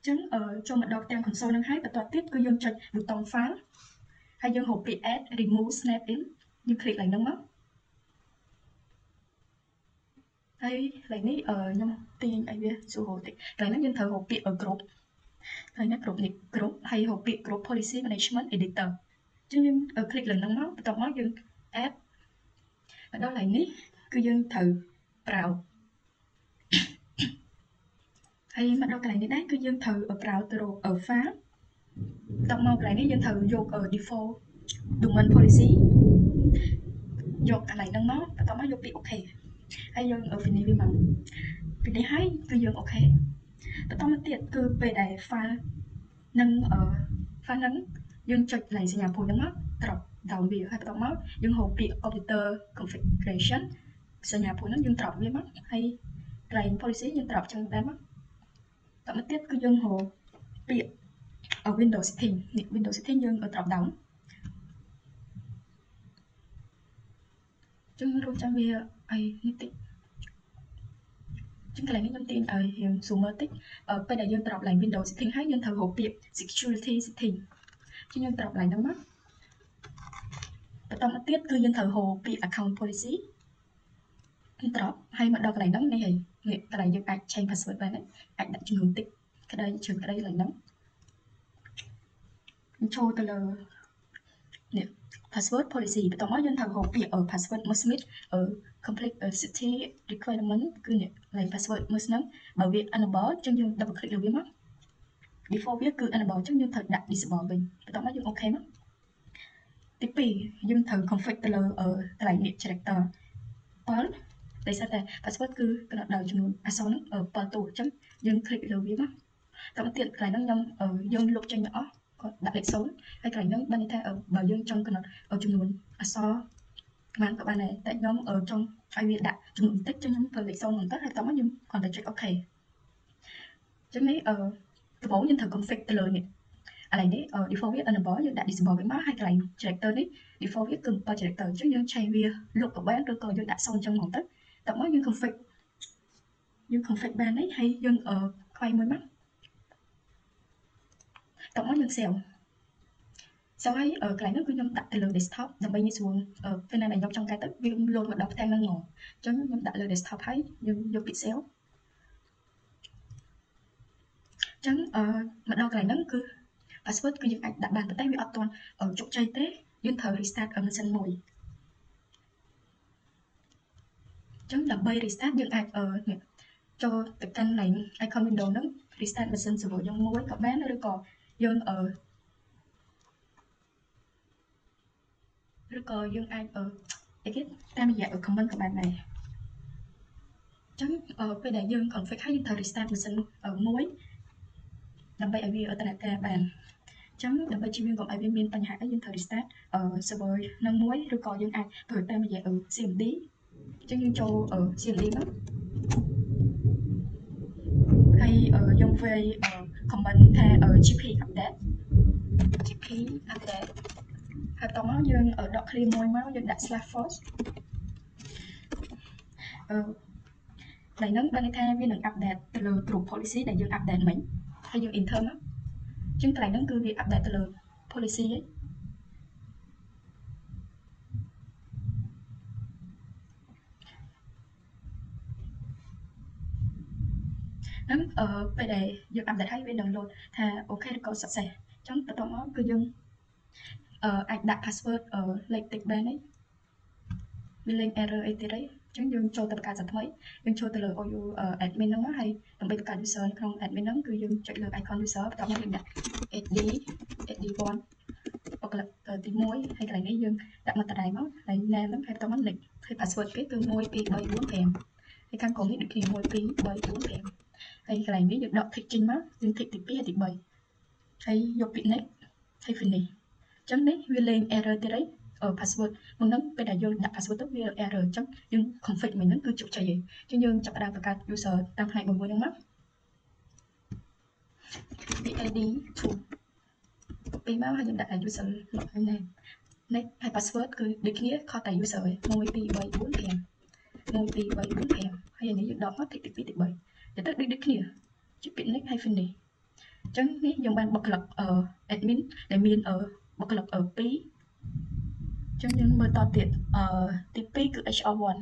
chấm ở cho một đầu tên console năng hái và toàn tiếp cứ dương chọn button file hay dương hộp bị add remove snap in nhưng click lại nâng mất hay lại ní nhưng tiền ai biết số hộ thì cái nó nhân thờ hộp bị ở group hay nó group hay hộp bị group policy management editor chứ nhưng ở click lần nâng máu tổng máu dương add và đó lại ní cứ dương thử vào hay mà đâu cái này đấy cứ dương thử ở vào từ ở phá tổng máu cái này dương thử vô ở default domain policy vô cái này nâng máu và tổng máu vô bị ok hay dương ở phần này vì mà phần này hay cứ dương ok và tao mới tiện cứ về đây file nâng ở file nâng dương chọn này sẽ nhà phù nâng mắt drop down biểu hay tao mắt dương hộp bị auditor configuration sẽ nhà phù nâng dương drop với mắt hay claim policy dương drop trong đá mắt tao mới tiết cứ dương hộp bị ở Windows setting dương ở drop down chứ luôn trong việc ai nhất định chúng ta lấy những tin ở hiện số mơ tích ở bên đại dương drop lại Windows setting hay dương thử hộp bị security setting chứ dương drop lại nâng mắt và tao mới tiết cứ dương thử hộp bị account policy drop hay mà đâu cái này nóng này hề cái này dương change password vào đấy anh đặt trường hướng tích cái đây trường cái đây là nóng cho từ là nè password policy បន្ទាប់មកយើងត្រូវហៅពាក្យpassword មួយស្មីតcomplete city requirement គឺនេះ password មួយហ្នឹងបើវា enable អញ្ចឹងយើង double click លើវាមក default វាគឺ enable អញ្ចឹងយើងត្រូវដាក់ disable វិញបន្ទាប់មកយើង OK មកទី2យើងត្រូវ config ទៅលើកន្លែងនេះ character 7ដោយសារតែ password គឺកំណត់ដោយចំនួនអក្សរហ្នឹង7តួអញ្ចឹងយើង click លើវាមកតទៅទៀតកន្លែងហ្នឹងយើងលុបចេញទៅអស់គាត់ដាក់លេខ0ហើយកន្លែងហ្នឹងបានន័យថាបើយើងចង់កំណត់ចំនួនអក្សរបានក៏បានដែរតែខ្ញុំចង់ឲ្យវាដាក់ចំនួនបន្តិចចឹងខ្ញុំធ្វើលេខ0ហ្នឹងទៅហើយតោះមកយើងគ្រាន់តែចុច OK ចឹងនេះដំបូងយើងត្រូវ config ទៅលើនេះកន្លែងនេះ default វា enable យើងដាក់ disable វិញមកហើយកន្លែង character នេះ default វាគឺ7 character អញ្ចឹងយើងឆេះវាលុបក៏បានឬក៏យើងដាក់0អញ្ចឹងហ្មងទៅតោះមកយើង config បានហើយយើងខ្វាយមួយមកតោះមកយើង save ហើយកន្លែងហ្នឹងគឺខ្ញុំដាក់ទៅលើ desktop ដើម្បីងាយស្រួលពេលណាខ្ញុំចង់កែទៅវាលោតមកដល់ផ្ទាំងហ្នឹងហ្មងអញ្ចឹងខ្ញុំដាក់លើ desktop ហើយយើងយក pixel អញ្ចឹងមកដល់កន្លែងហ្នឹងគឺ password គឺយើងអាចដាក់បានតែវាអត់ទាន់ជោគជ័យទេយើងត្រូវ restart ម៉ាស៊ីនមួយអញ្ចឹងដើម្បី restart យើងអាចចូលទៅកាន់កន្លែង icon window ហ្នឹង restart ម៉ាស៊ីន server យើងមួយក៏បានឬក៏យើងអាចតាមរយៈ comment ក៏បានដែរអញ្ចឹងពេលដែលយើង config ហើយយើងត្រូវ restart ម៉ាស៊ីនមួយដើម្បីឲ្យវាដំណើរការបានអញ្ចឹងដើម្បីជៀសវាងកុំឲ្យវាមានបញ្ហាអីយើងត្រូវ restart server នឹងមួយឬក៏យើងអាចធ្វើតាមរយៈ cmd អញ្ចឹងយើងចូល cmd មកហើយយើងវាយ comment ថា gp update ហើយតោះមកយើងដក clear មួយមកយើងដាក់ /force កន្លែងហ្នឹងបានន័យថាវានឹង update ទៅលើ group policy ដែលយើង update មិញហើយយើង enter មកអញ្ចឹងកន្លែងហ្នឹងគឺវា update ទៅលើ policy ហ្នឹងពេលដែលយើង update ហើយវានឹង load ថា OK ឬក៏ success អញ្ចឹងបន្ទាប់មកគឺយើងអាចដាក់ password លេខតិចបានហើយវាលេង error អីទៀតហើយអញ្ចឹងយើងចូលទៅបង្កើតសារថ្មីយើងចូលទៅលើ OU admin ហ្នឹងមកហើយដើម្បីបង្កើត user ក្នុង admin ហ្នឹងគឺយើងចុចលើ icon user បន្ទាប់មកយើងដាក់ ad1 បុគ្គលិកទី1ហើយកន្លែងនេះយើងដាក់មកតដែរមកហើយ name ហ្នឹងហើយបន្ទាប់មក next ហើយ password គេគឺ1 2 3 4 5ហើយខាងក្រោមនេះដូចគ្នា1 2 3 4 5ហើយកន្លែងនេះយើងដក tick ចេញមកយើង tick ទី2ហើយទី3ហើយយកពាក្យ next ហើយ finish អញ្ចឹងនេះវាលេង error ទៀតហើយ password មុនហ្នឹងពេលដែលយើងដាក់ password ទៅវា error អញ្ចឹងយើង config មិញហ្នឹងគឺជោគជ័យហើយអញ្ចឹងយើងចាប់ផ្ដើមបង្កើត user តាមផ្នែកមួយហ្នឹងមកពី id to ពីមកហើយយើងដាក់ user name next ហើយ password គឺដូចគ្នាខុសតែ user ឯង1 2 3 4 5 1 2 3 4 5ហើយនេះយើងដកមកទី2ទី3ទៅដូចគ្នាជាពាក្យ next ហើយ finish អញ្ចឹងនេះយើងបានបុគ្គលិកadmin ដែលមានបុគ្គលិក2ចឹងយើងមើលតទៀតទី2គឺ HR1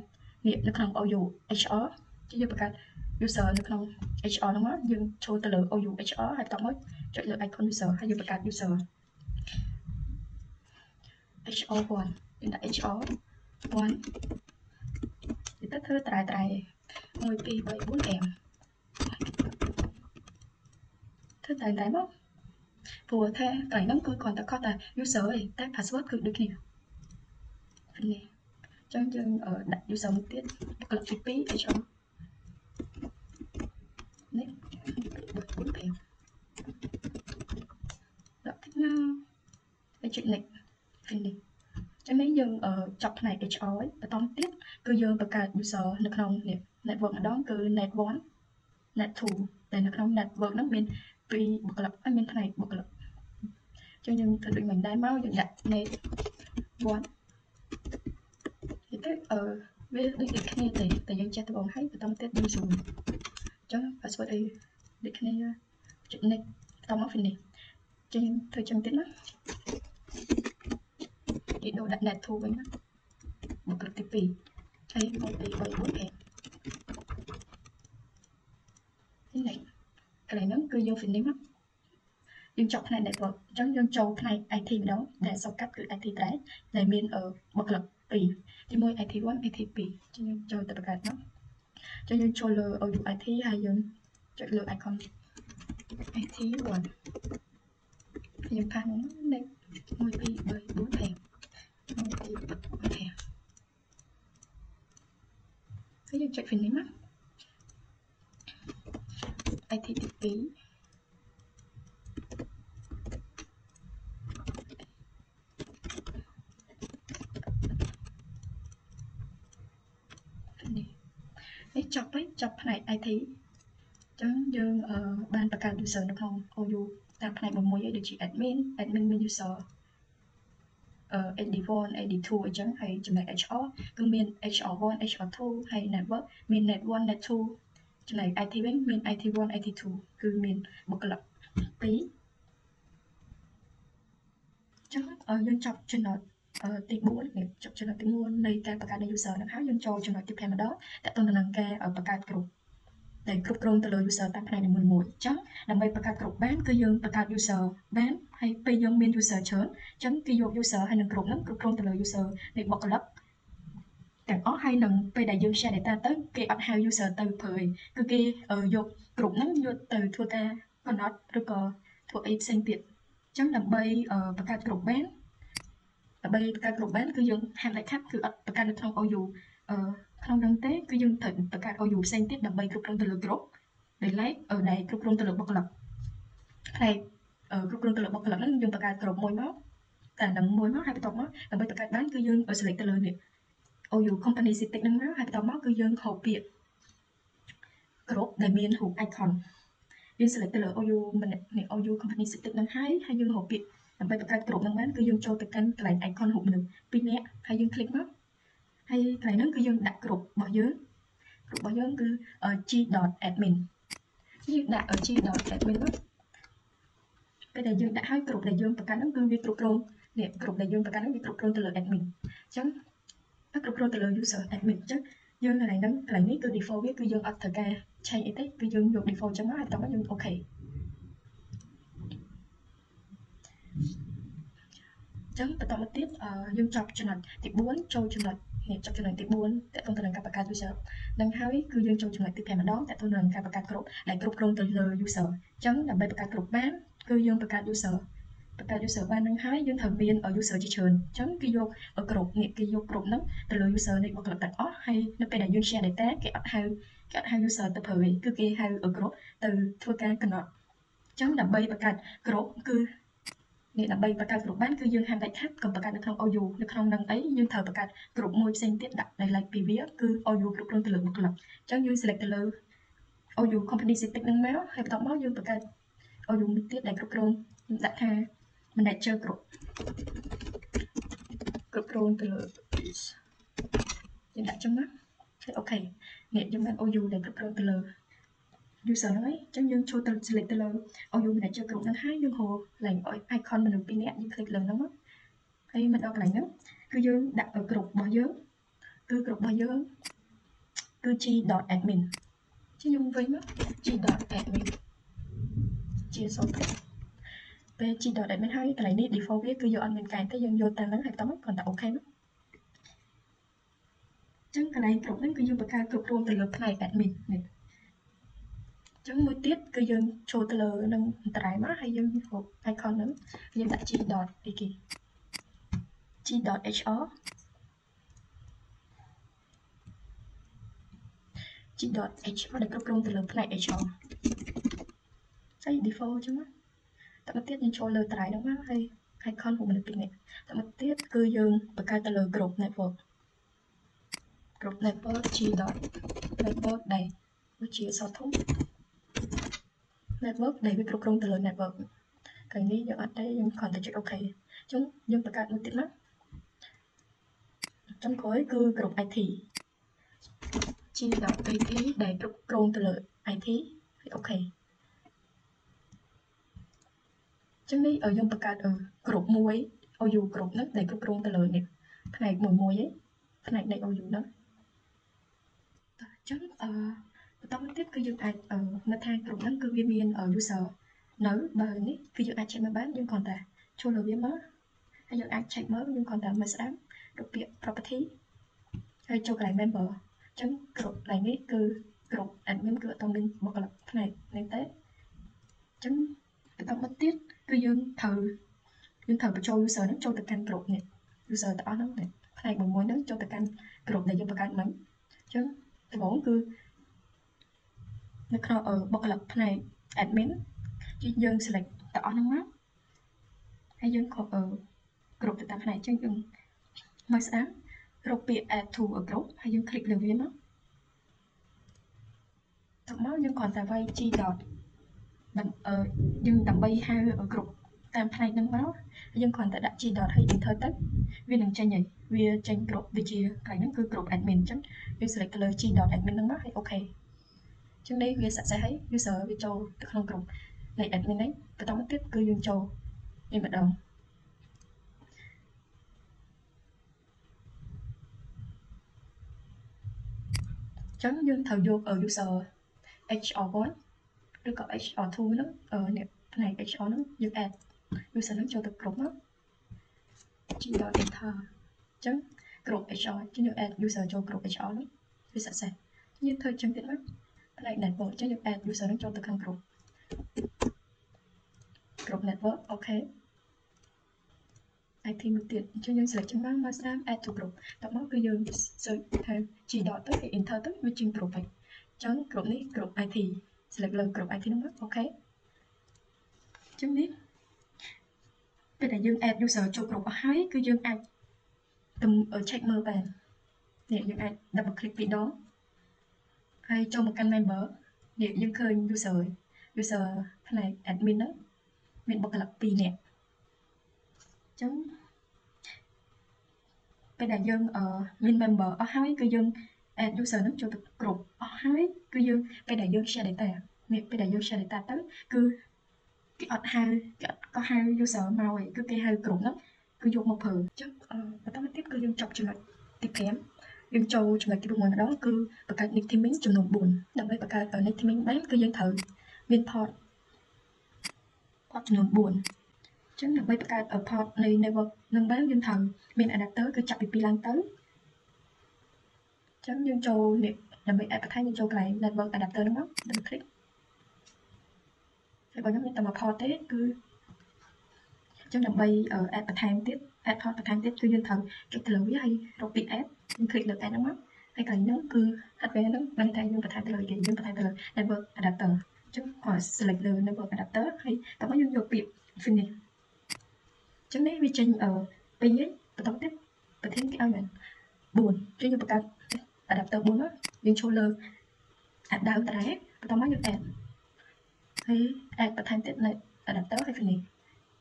នេះនៅក្នុង OU HR ជាយើងបង្កើត user នៅក្នុង HR ហ្នឹងមកយើងចូលទៅលើ OU HR ហើយបន្តមកចុចលើ icon user ហើយយើងបង្កើត user HR1 យើងដាក់ HR1 ទៅធ្វើត្រែ1 2 3 4 5ធ្វើតែមកព្រោះថាកន្លែងហ្នឹងគឺគ្រាន់តែខុសតែ user ឯងតែ password គឺដូចគ្នានេះអញ្ចឹងយើងដាក់ user មួយទៀតបុគ្គលិកទី2 HR នេះ4 5ដាក់តិចមកហើយចុច next finish ចឹងនេះយើងចប់ផ្នែក HR ហើយបន្តទៀតគឺយើងបង្កើត user នៅក្នុងនេះ network ម្ដងគឺ net1 net2 តែនៅក្នុង network ហ្នឹងមាន2បុគ្គលិកហើយមានផ្នែកបុគ្គលិកចឹងយើងធ្វើដូចមិនដែរមកយើងដាក់ net1 ទៅវាដូចគ្នាទេតែយើងចេះត្បូងហើយបន្តទៀតយើងស៊ូមអញ្ចឹង password អីដូចគ្នាចុច next បន្តមក finish ចឹងធ្វើចឹងទៀតណាគេដូរដាក់ net 2វិញណាបុគ្គលិកទី2ហើយ1 2 3 4 5នេះកន្លែងហ្នឹងគឺយើង finish មក យើងចុចផ្នែក network អញ្ចឹងយើងចូលផ្នែក IT ម្ដងដែលសង្កត់គឺ IT ដែរដែលមានបុគ្គលិក2ទី1 IT1 IT2 អញ្ចឹងយើងចូលទៅបង្កើតមកអញ្ចឹងយើងចូលលើ OU IT ហើយយើងចុចលើ icon IT1 យើងផាសមកលេខ1 2 3 4 5 1 2 3 4 5ហើយយើងចុច finish មក IT ទី2នេះចប់ហើយចប់ផ្នែក IT អញ្ចឹងយើងបានបង្កើត user នៅក្នុង OU តាមផ្នែកមួយៗដូចជា admin មាន user AD1 AD2 អញ្ចឹងហើយចំណែក HR គឺមាន HR1 HR2 ហើយ network មាន net1 net2 ចំណែក IT វិញមាន IT1 IT2 គឺមានបុគ្គលិក2អញ្ចឹងយើងចប់ចំណុចទី4នេះចប់ចំណុចទី4នៃការបង្កើត user ហ្នឹងហើយយើងចូលចំណុចទី5ម្ដងតើតើនឹងការបង្កើតក្រុមដែលគ្រប់គ្រងទៅលើ user តាមផ្នែកនីមួយៗអញ្ចឹងដើម្បីបង្កើតក្រុមបានគឺយើងបង្កើត user បានហើយពេលយើងមាន user ច្រើនអញ្ចឹងគេយក user ហើយនឹងក្រុមហ្នឹងគ្រប់គ្រងទៅលើ user នៃបុគ្គលិកទាំងអស់ហើយនឹងពេលដែលយើង share data ទៅគេអត់ហៅ user ទៅប្រើទេគឺគេយកក្រុមហ្នឹងយកទៅធ្វើការកំណត់ឬក៏ធ្វើអីផ្សេងទៀតអញ្ចឹងដើម្បីបង្កើតក្រុមបានគឺយើងហាមដាច់ខាត់គឺអត់បង្កើតនៅក្នុង OU ក្នុងហ្នឹងទេគឺយើងត្រូវបង្កើត OU ផ្សេងទៀតដើម្បីគ្រប់គ្រងទៅលើក្រុមដែលគ្រប់គ្រងទៅលើបុគ្គលិកផ្នែកគ្រប់គ្រងទៅលើបុគ្គលិកហ្នឹងយើងបង្កើតក្រុមមួយមកតែនឹងមួយមកហើយបន្ទាប់មកដើម្បីបង្កើតបានគឺយើង select ទៅលើនេះ OU company setting ហ្នឹងមកហើយបន្ទាប់មកគឺយើងហៅពាក្យក្រុមដែលមានរូប icon យើង select ទៅលើ OU company setting ហ្នឹងហើយយើងហៅពាក្យដើម្បីបង្កើតក្រុមហ្នឹងបានគឺយើងចូលទៅកាន់កន្លែង icon រូបមនុស្ស2នាក់ហើយយើង click មកហើយកន្លែងហ្នឹងគឺយើងដាក់ក្រុមរបស់យើងគឺ g.admin យើងដាក់ g.admin មកពេលដែលយើងដាក់ឲ្យក្រុមដែលយើងបង្កើតហ្នឹងគឺវាគ្រប់គ្រងនេះក្រុមដែលយើងបង្កើតហ្នឹងវាគ្រប់គ្រងទៅលើ admin អញ្ចឹងគ្រប់គ្រងទៅលើ user admin អញ្ចឹងយើងកន្លែងនេះគឺ default វាគឺយើងអត់ត្រូវការឆែកអីទេគឺយើងយក default អញ្ចឹងមកហើយបន្តមកយើងអូខេអញ្ចឹងបន្តមកទៀតយើងចប់ចំណុចទី4ចូលចំណុចនេះចប់ចំណុចទី4តើតើទៅនឹងការបង្កើត user នឹងហើយគឺយើងចូលចំណុចទី5ម្ដងតើតើនឹងការបង្កើតក្រុមដែលគ្រប់គ្រងទៅលើ user អញ្ចឹងដើម្បីបង្កើតក្រុមបានគឺយើងបង្កើត user បាននឹងហើយយើងត្រូវមាន user ជាច្រើនអញ្ចឹងគេយកក្រុមនេះគេយកក្រុមហ្នឹងទៅលើ user នៃបុគ្គលិកទាំងអស់ហើយនៅពេលដែលយើង share data គេអត់ហៅ user ទៅប្រើទេគឺគេហៅក្រុមទៅធ្វើការកំណត់អញ្ចឹងដើម្បីបង្កើតក្រុមគឺនេះដើម្បីបង្កើតក្រុមបានគឺយើងហាមដាច់ខាត់កុំបង្កើតនៅក្នុង OU នៅក្នុងនឹងអីយើងត្រូវបង្កើតក្រុមមួយផ្សេងទៀតដាក់ដែល like ពីវាគឺ OU គ្រប់គ្រងទៅលើបុគ្គលិកអញ្ចឹងយើង select ទៅលើ OU company setting ហ្នឹងមកហើយបន្ទាប់មកយើងបង្កើត OU មួយទៀតដែលគ្រប់គ្រងដាក់ថា manager គ្រប់គ្រងទៅលើយើងដាក់ចឹងណាហើយអូខេនេះយើងបាន OU ដែលគ្រប់គ្រងទៅលើ user ហ្នឹងហើយអញ្ចឹងយើងចូលទៅ select ទៅលើ OU manager ក្រុមហ្នឹងហើយយើងហៅឡើង icon មនុស្ស2នាក់យើង click លើហ្នឹងមកហើយមកដល់កន្លែងហ្នឹងគឺយើងដាក់ក្រុមរបស់យើងគឺក្រុមរបស់យើងគឺ g.admin ជាយើងវិញមក g.admin ជាសូមពេល g.admin ហើយកន្លែងនេះ default វាគឺយកអត់មានកែទេយើងយកតាមហ្នឹងហើយបន្តមកគ្រាន់តែអូខេមកអញ្ចឹងកន្លែងក្រុមហ្នឹងគឺយើងបង្កើតគ្រប់គ្រងទៅលើផ្នែក admin នេះអញ្ចឹងមួយទៀតគឺយើងចូលទៅលើនឹងអន្តរាយមកហើយយើងហូប icon ហ្នឹងយើងដាក់ g.hr g.hr ដែលគ្រប់គ្រងទៅលើផ្នែក HR ហើយ default អញ្ចឹងណាតទៅទៀតយើងចូលលើត្រៃហ្នឹងមកហើយ icon របស់មនុស្សពីរនាក់តទៅទៀតគឺយើងបង្កើតទៅលើ group network g.network ដែលវាជាអក្សរធំ network ដែលវាគ្រប់គ្រងទៅលើ network កន្លែងនេះយើងអត់ទេយើងគ្រាន់តែចុច OK អញ្ចឹងយើងបង្កើតមួយទៀតមកចុងក្រោយគឺ group IT g.IT ដែលគ្រប់គ្រងទៅលើ IT ហើយអូខេចឹងនេះយើងបង្កើតក្រុមមួយ OU ក្រុមហ្នឹងដែលគ្រប់គ្រងទៅលើនេះផ្នែកមួយឯងផ្នែកនៃ OU ហ្នឹងអញ្ចឹងបន្តមកទៀតគឺយើងអាចមើលថាក្រុមហ្នឹងគឺវាមាន user នៅបើនេះគឺយើងអាចឆែកមើលបានយើងគ្រាន់តែចូលលើវាមកហើយយើងអាចឆែកមើលយើងគ្រាន់តែមើលស្ដាប់រកពាក្យ property ហើយចូលកន្លែង member អញ្ចឹងគ្រប់កន្លែងនេះគឺគ្រប់ admin គឺអត់ទាន់មានបុគ្គលិកផ្នែកនេះទេអញ្ចឹងបន្តមកទៀតគឺយើងត្រូវបញ្ចូល user ហ្នឹងចូលទៅកាន់គ្រប់នេះ user ទាំងអស់ហ្នឹងផ្នែកមួយហ្នឹងចូលទៅកាន់គ្រប់ដែលយើងបង្កើតមិញអញ្ចឹងដំបូងគឺនៅក្នុងបុគ្គលិកផ្នែក admin យើង select ទាំងអស់ហ្នឹងមកហើយយើងគ្រប់ទៅតាមផ្នែកអញ្ចឹងយើងមើលស្ដាំរកពាក្យ add to a group ហើយយើង click លើវាមកទៅមកយើងគ្រាន់តែវាយ G dot យើងដើម្បីហៅ group តាមផ្នែកហ្នឹងមកយើងគ្រាន់តែដាក់ G dot ហើយ enter ទៅវានឹងចេញហើយវាចេញ group ដូចជាកន្លែងហ្នឹងគឺ group admin អញ្ចឹងយើង select ទៅលើ G dot admin ហ្នឹងមកហើយ OK អញ្ចឹងនេះវាស័ក្តិសិទ្ធិហើយ user វាចូលទៅក្នុង group នៃ admin ហ្នឹងបន្តមកទៀតគឺយើងចូលនេះម្ដងអញ្ចឹងយើងត្រូវយក user HR1 ឬក៏ HR2 ហ្នឹងនេះផ្នែក HR ហ្នឹងយើង add user ហ្នឹងចូលទៅគ្រប់មក G.enter អញ្ចឹងគ្រប់ HR អញ្ចឹងយើង add user ចូលគ្រប់ HR ហ្នឹងវាស័ក្តិសិទ្ធិយើងធ្វើអញ្ចឹងទៀតមកផ្នែក network អញ្ចឹងយើង add user ហ្នឹងចូលទៅក្នុងគ្រប់ network OK IP មួយទៀតអញ្ចឹងយើង select ចឹងមកស្ដាម add to group តមកគឺយើង search ថា G. ទៅហើយ enter ទៅវាចេញ group ហើយអញ្ចឹង group នេះ group IT select លើ group IT ហ្នឹងមក OK អញ្ចឹងនេះពេលដែលយើង add user ចូល group អស់ហើយគឺយើងអាចcheck មើលបាននេះយើងអាច double click ពីរដងហើយចូលមកកាន់ member នេះយើងឃើញ user ផ្នែក admin ហ្នឹងមានបុគ្គលិក2នាក់អញ្ចឹងពេលដែលយើងមាន member អស់ហើយគឺយើង add user ហ្នឹងចូលទៅគ្រប់អស់ហើយគឺយើងពេលដែលយើង share data នេះពេលដែលយើង share data ទៅគឺគេអត់ក៏ហៅ user មកឯងគឺគេហៅគ្រប់ហ្នឹងគឺយកមកប្រើអញ្ចឹងបន្តមកទៀតគឺយើងចប់ចំណុចទី5យើងចូលចំណុចទី6ម្ដងគឺបង្កើត nick theming ចំនួន4ដើម្បីបង្កើត nick theming បានគឺយើងត្រូវមាន port ចំនួន4អញ្ចឹងដើម្បីបង្កើត port នៃ network នឹងបានយើងត្រូវមាន adapter គឺចាប់ពី2ឡើងទៅអញ្ចឹងយើងចូលនេះដើម្បី add បន្ថែមយើងចូលកន្លែង network adapter ហ្នឹងមក double click ហើយបើខ្ញុំមានតែមួយ port ទេគឺអញ្ចឹងដើម្បី add បន្ថែមទៀត add port បន្ថែមទៀតគឺយើងត្រូវ click ទៅលើវាហើយរកពាក្យ add យើង click លើ add ហ្នឹងមកហើយកន្លែងហ្នឹងគឺ hardware ហ្នឹងបានន័យថាយើងបន្ថែមទៅលើគេយើងបន្ថែមទៅលើ network adapter អញ្ចឹងគាត់ select លើ network adapter ហើយតោះមកយើងយកពាក្យ finish អញ្ចឹងនេះវាចេញ2ហើយបន្តទៀតប្រធានគេឲ្យមែន4អញ្ចឹងយើងបង្កើត adapter 4មកយើងចូលលើ add ដើមតារ៉េបន្តមកយើង add ហើយ add បន្ថែមទៀតនៅ adapter ហើយ finish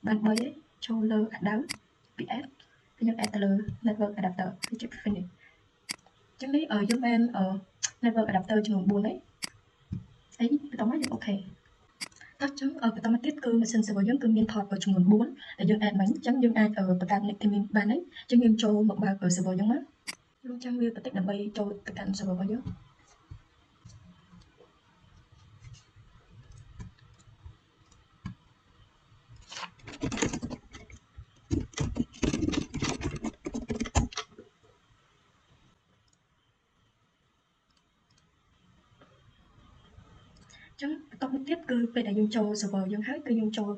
បាន3ហើយចូលលើ add ដើមពី add ហើយយើង add ទៅលើ network adapter ហើយចុច finish អញ្ចឹងនេះយើងបាន network adapter ចំនួន4ហើយបន្តមកយើង OK តោះអញ្ចឹងបន្តមកទៀតគឺ machine server យើងគឺមាន port ចំនួន4ដែលយើង add មិញអញ្ចឹងយើងអាចបង្កើត nick theming បានហើយអញ្ចឹងយើងចូលមកបើក server យើងមកយើងចាំវាបន្តិចដើម្បីចូលទៅកាន់ server របស់យើងអញ្ចឹងបន្តមកទៀតគឺពេលដែលយើងចូល server យើងហើយគឺយើងចូល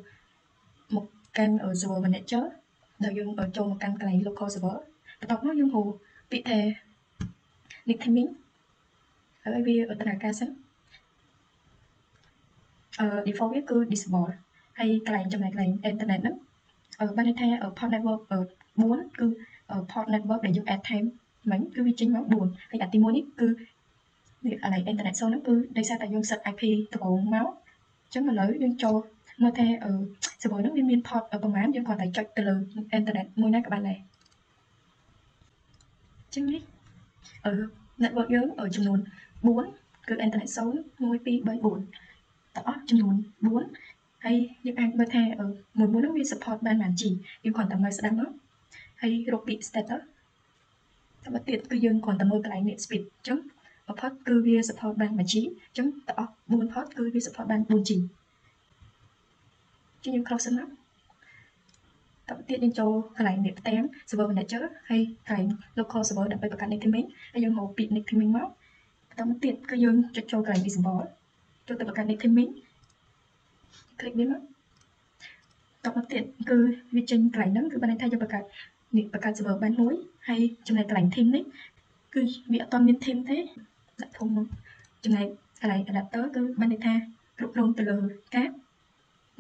មកកាន់ server manager ដែលយើងចូលមកកាន់កន្លែង local server បន្ទាប់មកយើងហៅពាក្យថា nick theming ហើយវាដំណើរការសិនdefault វាគឺ disable ហើយកន្លែងចំណែកកន្លែង internet ហ្នឹងបានន័យថា port network 4គឺ port network ដែលយើង add ថែមមិញគឺវាចេញមក4ហើយអាទី1នេះគឺនេះកន្លែង internet zone ហ្នឹងគឺដោយសារតែយើង set IP ដំបូងមកអញ្ចឹងឥឡូវយើងចូលមើលថាserver ហ្នឹងវាមាន port ប្រហែលយើងគ្រាន់តែចុចទៅលើ internet មួយណាក៏បានដែរអញ្ចឹងនេះnetwork យើងចំនួន4គឺ internet zone 1 2 3 4ទាំងអស់ចំនួន4ហើយយើងអាចមើលថាមួយហ្នឹងវា support បានប៉ុន្មាន G យើងគ្រាន់តែមើលស្ដាំមកហើយរកពាក្យ status តែមកទៀតគឺយើងគ្រាន់តែមើលកន្លែងនេះ speed អញ្ចឹង port គឺវា support បាន 1G អញ្ចឹងទាំងអស់4 port គឺវា support បាន 4G chứយើង close សិនណាតទៅទៀតយើងចូលកន្លែងនេះផ្ទាំង server manager ហើយកន្លែង local server ដើម្បីបង្កើត net theming ហើយយើងមកពាក្យ net theming មកបន្តទៀតគឺយើងចុចចូលកន្លែង visible ចូលទៅបង្កើត net theming click នេះមកតទៅទៀតគឺវាចេញកន្លែងហ្នឹងគឺបានន័យថាយើងបង្កើតនេះបង្កើត server បានមួយហើយចំណែកកន្លែង theme នេះគឺវាអត់ទាន់មាន theme ទេដាក់ធំនោះចំណែកកន្លែង adapter គឺបានន័យថាគ្រប់គ្រងទៅលើកាត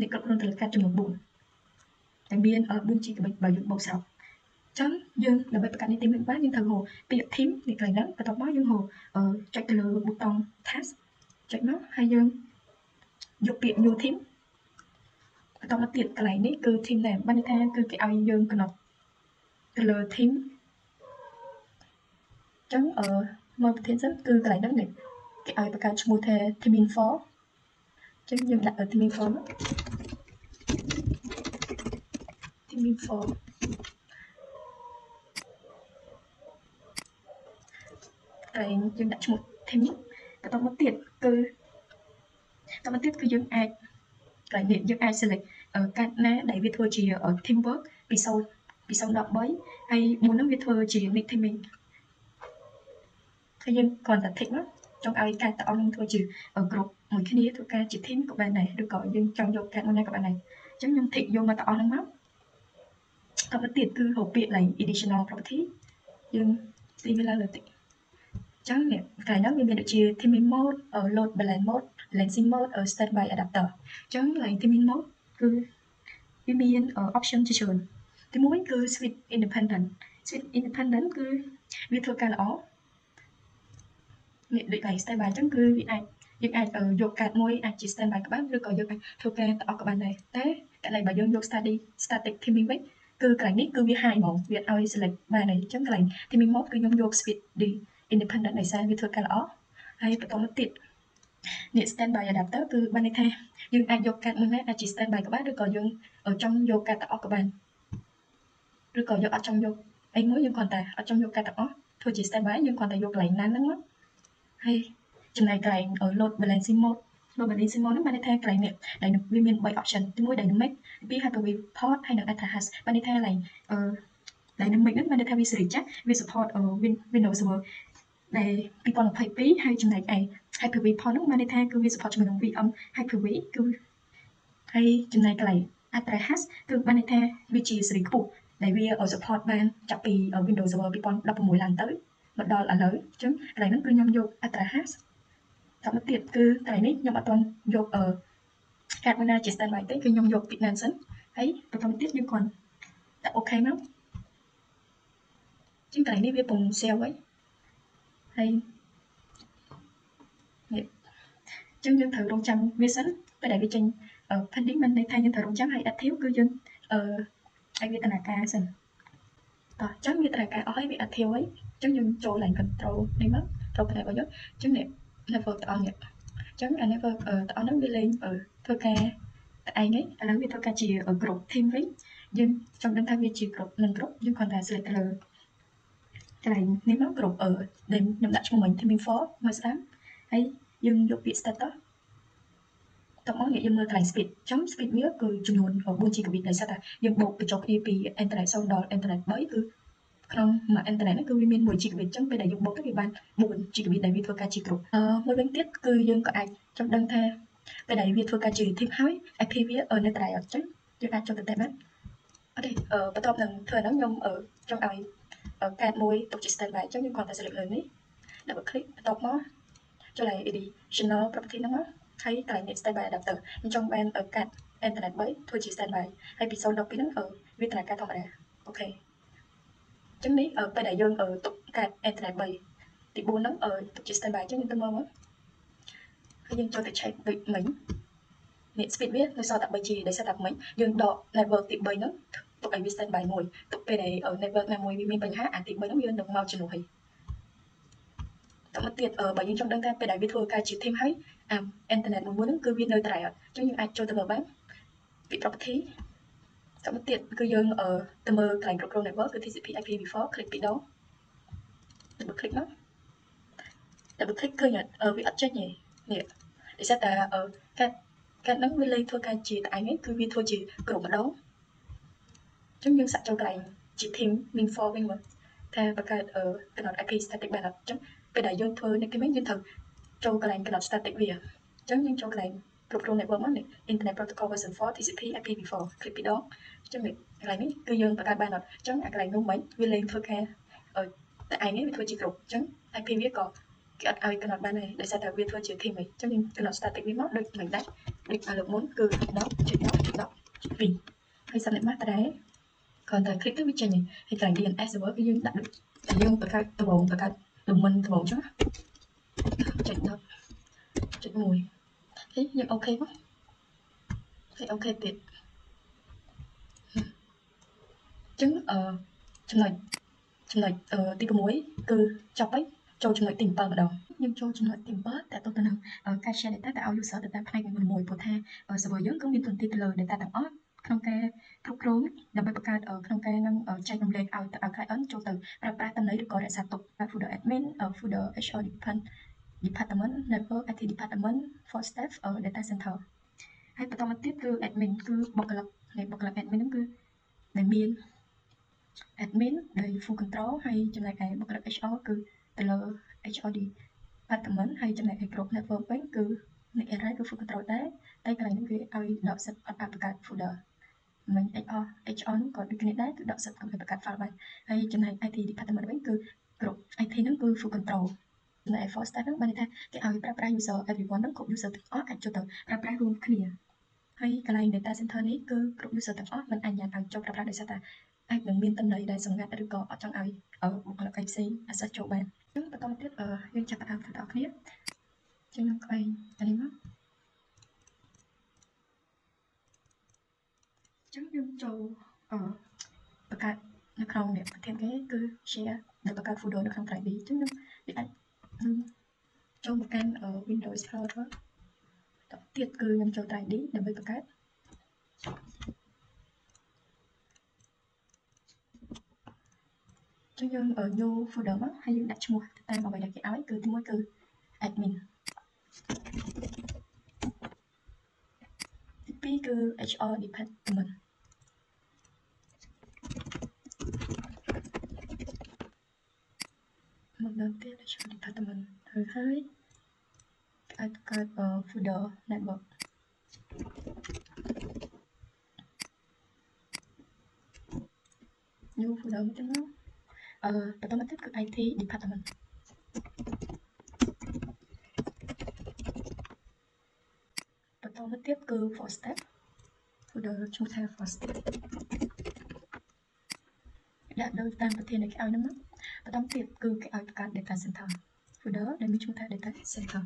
នេះគ្រប់គ្រងទៅលើកាតចំនួន4តែមាន4 GB បើយើងបូកសរុបអញ្ចឹងយើងដើម្បីបង្កើតនេះ theme បានយើងត្រូវហៅពាក្យ theme នេះកន្លែងហ្នឹងបន្ទាប់មកយើងហៅចុចទៅលើប៊ូតុង task ចុចមកហើយយើងយកពាក្យ new theme បន្តមកទៀតកន្លែងនេះគឺ theme name បានន័យថាគឺគេឲ្យយើងកំណត់ទៅលើ theme អញ្ចឹងមកប្រធានសិនគឺកន្លែងហ្នឹងនេះគេឲ្យបង្កើតឈ្មោះថា theming for អញ្ចឹងយើងដាក់ theming for មក theming for តែយើងដាក់ឈ្មោះ theme បន្តមកទៀតគឺយើងអាចកន្លែងនេះយើងអាច select កាតណាដែលវាធ្វើជា teamwork ពី0 ដល់3ហើយមុនហ្នឹងវាធ្វើជា net theming ហើយយើងគ្រាន់តែ tick មកចង់ឲ្យកាតទាំងអស់នឹងធ្វើជា group មួយគ្នាធ្វើការជា team ក៏បានដែរឬក៏យើងចង់យកកាតមួយណាក៏បានដែរអញ្ចឹងខ្ញុំ tick យកមកទាំងអស់ហ្នឹងមកតទៅទៀតគឺរកពាក្យ like additional property យើងទីវាឡើងលើតិចអញ្ចឹងនេះកន្លែងហ្នឹងវាមានដូចជា theming mode load balance mode balancing mode standby adapter អញ្ចឹង like theming mode គឺវាមាន option ជាច្រើនទីមួយគឺ switch independent គឺវាធ្វើការល្អនេះដូច like standby អញ្ចឹងគឺវាអាចយើងអាចយកកាតមួយអាចជា standby ក៏បានឬក៏យើងអាចធ្វើការទាំងអស់ក៏បានដែរតែកន្លែងបើយើងយក static theming វិញគឺកន្លែងនេះគឺវា high ហ្មងវាឲ្យ select បានហើយអញ្ចឹងកន្លែង theming mode គឺខ្ញុំយក switch independent ដោយសារវាធ្វើការល្អហើយបន្តមកទៀតនេះ standby adapter គឺបានន័យថាយើងអាចយកកាតមួយណាអាចជា standby ក៏បានឬក៏យើងចង់យកកាតទាំងអស់ក៏បានឬក៏យើងអត់ចង់យកអីមួយយើងគ្រាន់តែអត់ចង់យកកាតទាំងអស់ធ្វើជា standby យើងគ្រាន់តែយកកន្លែងណាហ្នឹងមកហើយចំណែកកន្លែង load balancing mode ហ្នឹងបានន័យថាកន្លែងនេះដែលវាមាន3 option ទី1 dynamic ទី2 hyper-v port ហើយនិង ultra hash បានន័យថាកន្លែងdynamic ហ្នឹងបានន័យថាវាសេរីចាស់វា support Windows Server ដែល2022ហើយចំណែកឯ hyper-v port ហ្នឹងបានន័យថាគឺវា support ជាមួយនឹង VM hyper-v គឺហើយចំណែកកន្លែង ultra hash គឺបានន័យថាវាជាសេរីខ្ពស់ដែលវា support បានចាប់ពី Windows Server 2016ឡើងទៅមកដល់ឥឡូវអញ្ចឹងកន្លែងហ្នឹងគឺខ្ញុំយក ultra hash តាមទៀតគឺកន្លែងនេះខ្ញុំអត់ទាន់យកកាតមួយណាជា standby ទេគឺខ្ញុំយកពី Nansen ហើយបន្តទៀតយើងគ្រាន់ដាក់ OK មកជាងកន្លែងនេះវាពង save ហើយហើយនេះអញ្ចឹងយើងត្រូវរងចាំវាសិនពេលដែលវាចេញ pending មិនន័យថាយើងត្រូវរងចាំហើយ active គឺយើងឲ្យវាដំណើរការសិនតោះអញ្ចឹងវាដំណើរការអស់ហើយវា active ហើយអញ្ចឹងយើងចូល line control នេះមកចូលផ្នែករបស់យើងអញ្ចឹងនេះ network ទាំងអស់នេះអញ្ចឹងអា network ទាំងអស់ហ្នឹងវាលេងធ្វើការតែឯងហ្នឹងឥឡូវវាធ្វើការជា group team វិញយើងចង់ដឹងថាវាជា group មិន group យើងគ្រាន់តែ select ទៅលើកន្លែងនេះមក group ដែលខ្ញុំដាក់ឈ្មោះមិញ theming for មកស្ដាំហើយយើងយកពាក្យ status តោះមកនេះយើងមើលកន្លែង speed អញ្ចឹង speed វាគឺចំនួន4 GB ដោយសារតែយើងបូកបញ្ចូលគ្នាពី internet 0ដល់ internet 3គឺក្នុងមួយ internet ហ្នឹងគឺវាមាន1 GB អញ្ចឹងពេលដែលយើងបូកទៅវាបាន4 GB ដែលវាធ្វើការជា group មួយវិញទៀតគឺយើងក៏អាចចង់ដឹងថាពេលដែលវាធ្វើការជា team ហើយ IP វានៅត្រៃអត់អញ្ចឹងយើងអាចចុចទៅតែបានអត់ទេបន្ទាប់នឹងធ្វើហ្នឹងខ្ញុំចង់ឲ្យកាតមួយទុកជា standby អញ្ចឹងយើងគ្រាន់តែ select លើនេះ double click បន្ទាប់មកចូលឲ្យ additional property ហ្នឹងមកហើយកន្លែងនេះ standby adapter ខ្ញុំចង់បានកាត internet 3ធ្វើជា standby ហើយពី0ដល់2ហ្នឹងវាដំណើរការធម្មតាអូខេអញ្ចឹងនេះពេលដែលយើងទុកកាត internet 3ទី4ហ្នឹងទុកជា standby អញ្ចឹងយើងទៅមើលមកហើយយើងចូលទៅ check ដូចមិញនេះ speed វានៅសល់តែ 3G ដោយសារតែមិញយើងដក network ទី3ហ្នឹងទុកឲ្យវា standby មួយទុកពេលដែល network ណាមួយវាមានបញ្ហាអាទី3ហ្នឹងវានឹងមកជំនួសតមកទៀតបើយើងចង់ដឹងថាពេលដែលវាធ្វើការជា team ហើយអ៊ីនធឺណិតមួយហ្នឹងគឺវានៅត្រៃអត់អញ្ចឹងយើងអាចចូលទៅមើលបានពី property តមកទៀតគឺយើងទៅមើលកន្លែងគ្រប់គ្រង network គឺ TCP IPv4 click ពីរដង double click មក double click ឃើញវាអត់ចេញទេនេះដោយសារតែកាត់ ការហ្នឹងវាលេងធ្វើការជាតែឯងគឺវាធ្វើជាក្រុមម្ដងអញ្ចឹងយើងសាក់ចូលកន្លែងជា team min for វិញមកថាបង្កើតកំណត់ IP static បានអត់អញ្ចឹងពេលដែលយើងធ្វើ networking យើងត្រូវចូលកន្លែងកំណត់ static វាអញ្ចឹងយើងចូលកន្លែងគ្រប់គ្រង network មកនេះ internet protocol version 4 TCP IPv4 คลิกពីដងអញ្ចឹងកន្លែងនេះគឺយើងបង្កើតបានអត់អញ្ចឹងអាកន្លែងនោះមិនវាលេងធ្វើការតែឯងវាធ្វើជាក្រុមអញ្ចឹង IP វាក៏គេអត់ឲ្យកំណត់បានដែរដោយសារតែវាធ្វើជា team អញ្ចឹងយើងកំណត់ static វាមកដូចមិនដែរដូចលើកមុនគឺ10.10.10វិញហើយ subnet mask ដែរគ្រាន់តែ click ទៅវាចេញហើយកន្លែង DNS server គឺយើងដាក់ដូចតែយើងបង្កើតដំបូងបង្កើត domain ដំបូងអញ្ចឹងចុច10.1ហើយយើងអូខេមកហើយអូខេទៀតអញ្ចឹងចំណុចទី6គឺចប់ហើយចូលចំណុចទី7ម្ដងយើងចូលចំណុចទី7តែទៅនឹងការ share data ទៅឲ្យ user ទៅតាមផ្នែកមួយព្រោះថា server យើងគឺមានទំនាទីទៅលើ data ទាំងអស់ក្នុងការគ្រប់គ្រងដើម្បីបង្កើតក្នុងការនឹងចែករំលែកឲ្យ client ចូលទៅប្រើប្រាស់តំណែងឬក៏រក្សាទុក folder admin folder HR department network IT department for staff data center ហើយបន្តមកទៀតគឺ admin គឺបុគ្គលិកនៃបុគ្គលិក admin ហ្នឹងគឺដែលមាន admin ដែល full control ហើយចំណែកឯបុគ្គលិក HR គឺទៅលើ HR department ហើយចំណែកឯក្រុម network វិញគឺអ្នក array គឺ full control ដែរតែកន្លែងនេះគេឲ្យដកសិទ្ធអត់ឲ្យបង្កើត folder មិន HR ហ្នឹងក៏ដូចគ្នាដែរគឺដកសិទ្ធកុំឲ្យបង្កើត file បានហើយចំណែក IT department វិញគឺក្រុម IT ហ្នឹងគឺ full control ចំណែក for staff ហ្នឹងបានន័យថាគេឲ្យប្រើប្រាស់ user everyone ហ្នឹងគ្រប់ user ទាំងអស់អាចចូលទៅប្រើប្រាស់រួមគ្នាហើយកន្លែង data center នេះគឺគ្រប់ user ទាំងអស់មិនអនុញ្ញាតឲ្យចូលប្រើប្រាស់ដោយសារតែអាចនឹងមានតំណែងដែលសម្ងាត់ឬក៏អត់ចង់ឲ្យបុគ្គលិកផ្សេង access ចូលបានអញ្ចឹងបន្តមកទៀតយើងចាប់ផ្ដើមទាំងអស់គ្នាអញ្ចឹងខ្ញុំក្បែងអានេះមកអញ្ចឹងយើងចូលបង្កើតនៅក្នុងនេះប្រធានគេគឺ share ដែលបង្កើត folder នៅក្នុង drive B អញ្ចឹងខ្ញុំវាអាចចូលមកកាន់ Windows Explorer តទៀតគឺខ្ញុំចូល drive D ដើម្បីបង្កើតចឹងយើង new folder មកហើយយើងដាក់ឈ្មោះតាមអ្វីដែលគេឲ្យគឺទី1គឺ admin ទី2គឺ HR department មកដល់ទៀត HR department ហើយអាចកើត folder network new folder មកទៀតមកបន្តមកទៀតគឺ IT department បន្តមកទៀតគឺ for step folder ឈ្មោះថា for step ដាក់ដូចតាមប្រធានដែលគេឲ្យហ្នឹងបន្តទៀតគឺគេឲ្យបង្កើត data center folder ដែលមានឈ្មោះថា data center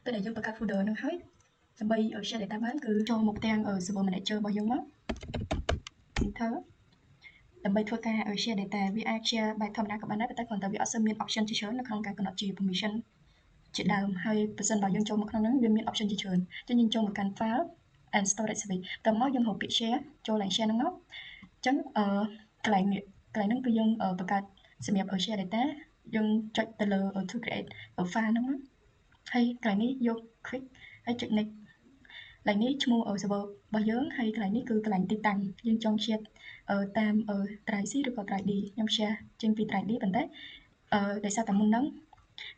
ពេលដែលយើងបង្កើត folder ហ្នឹងហើយដើម្បី share data បានគឺចូលមកទាំង server manager របស់យើងមក enter ដើម្បីធ្វើការ share data វាអាច share បែបធម្មតាក៏បានដែរតែគ្រាន់តែវាអត់សូវមាន option ជាច្រើននៅក្នុងការកំណត់ជា permission ជាដើមហើយបើសិនបើយើងចូលមកក្នុងហ្នឹងវាមាន option ជាច្រើនអញ្ចឹងយើងចូលមកកាន់ file and storage service តើមកយើងរកពាក្យ share ចូលឡើង share ហ្នឹងមកអញ្ចឹងកន្លែងហ្នឹងគឺយើងបង្កើតសម្រាប់ share data យើងចុចទៅលើ to create file ហ្នឹងមកហើយកន្លែងនេះយក quick ហើយចុច next កន្លែងនេះឈ្មោះ server របស់យើងហើយកន្លែងនេះគឺកន្លែងទីតាំងយើងចង់ share តាម drive C ឬក៏ drive D ខ្ញុំ share ចេញពី drive D ប៉ុន្តែដោយសារតែមុនហ្នឹង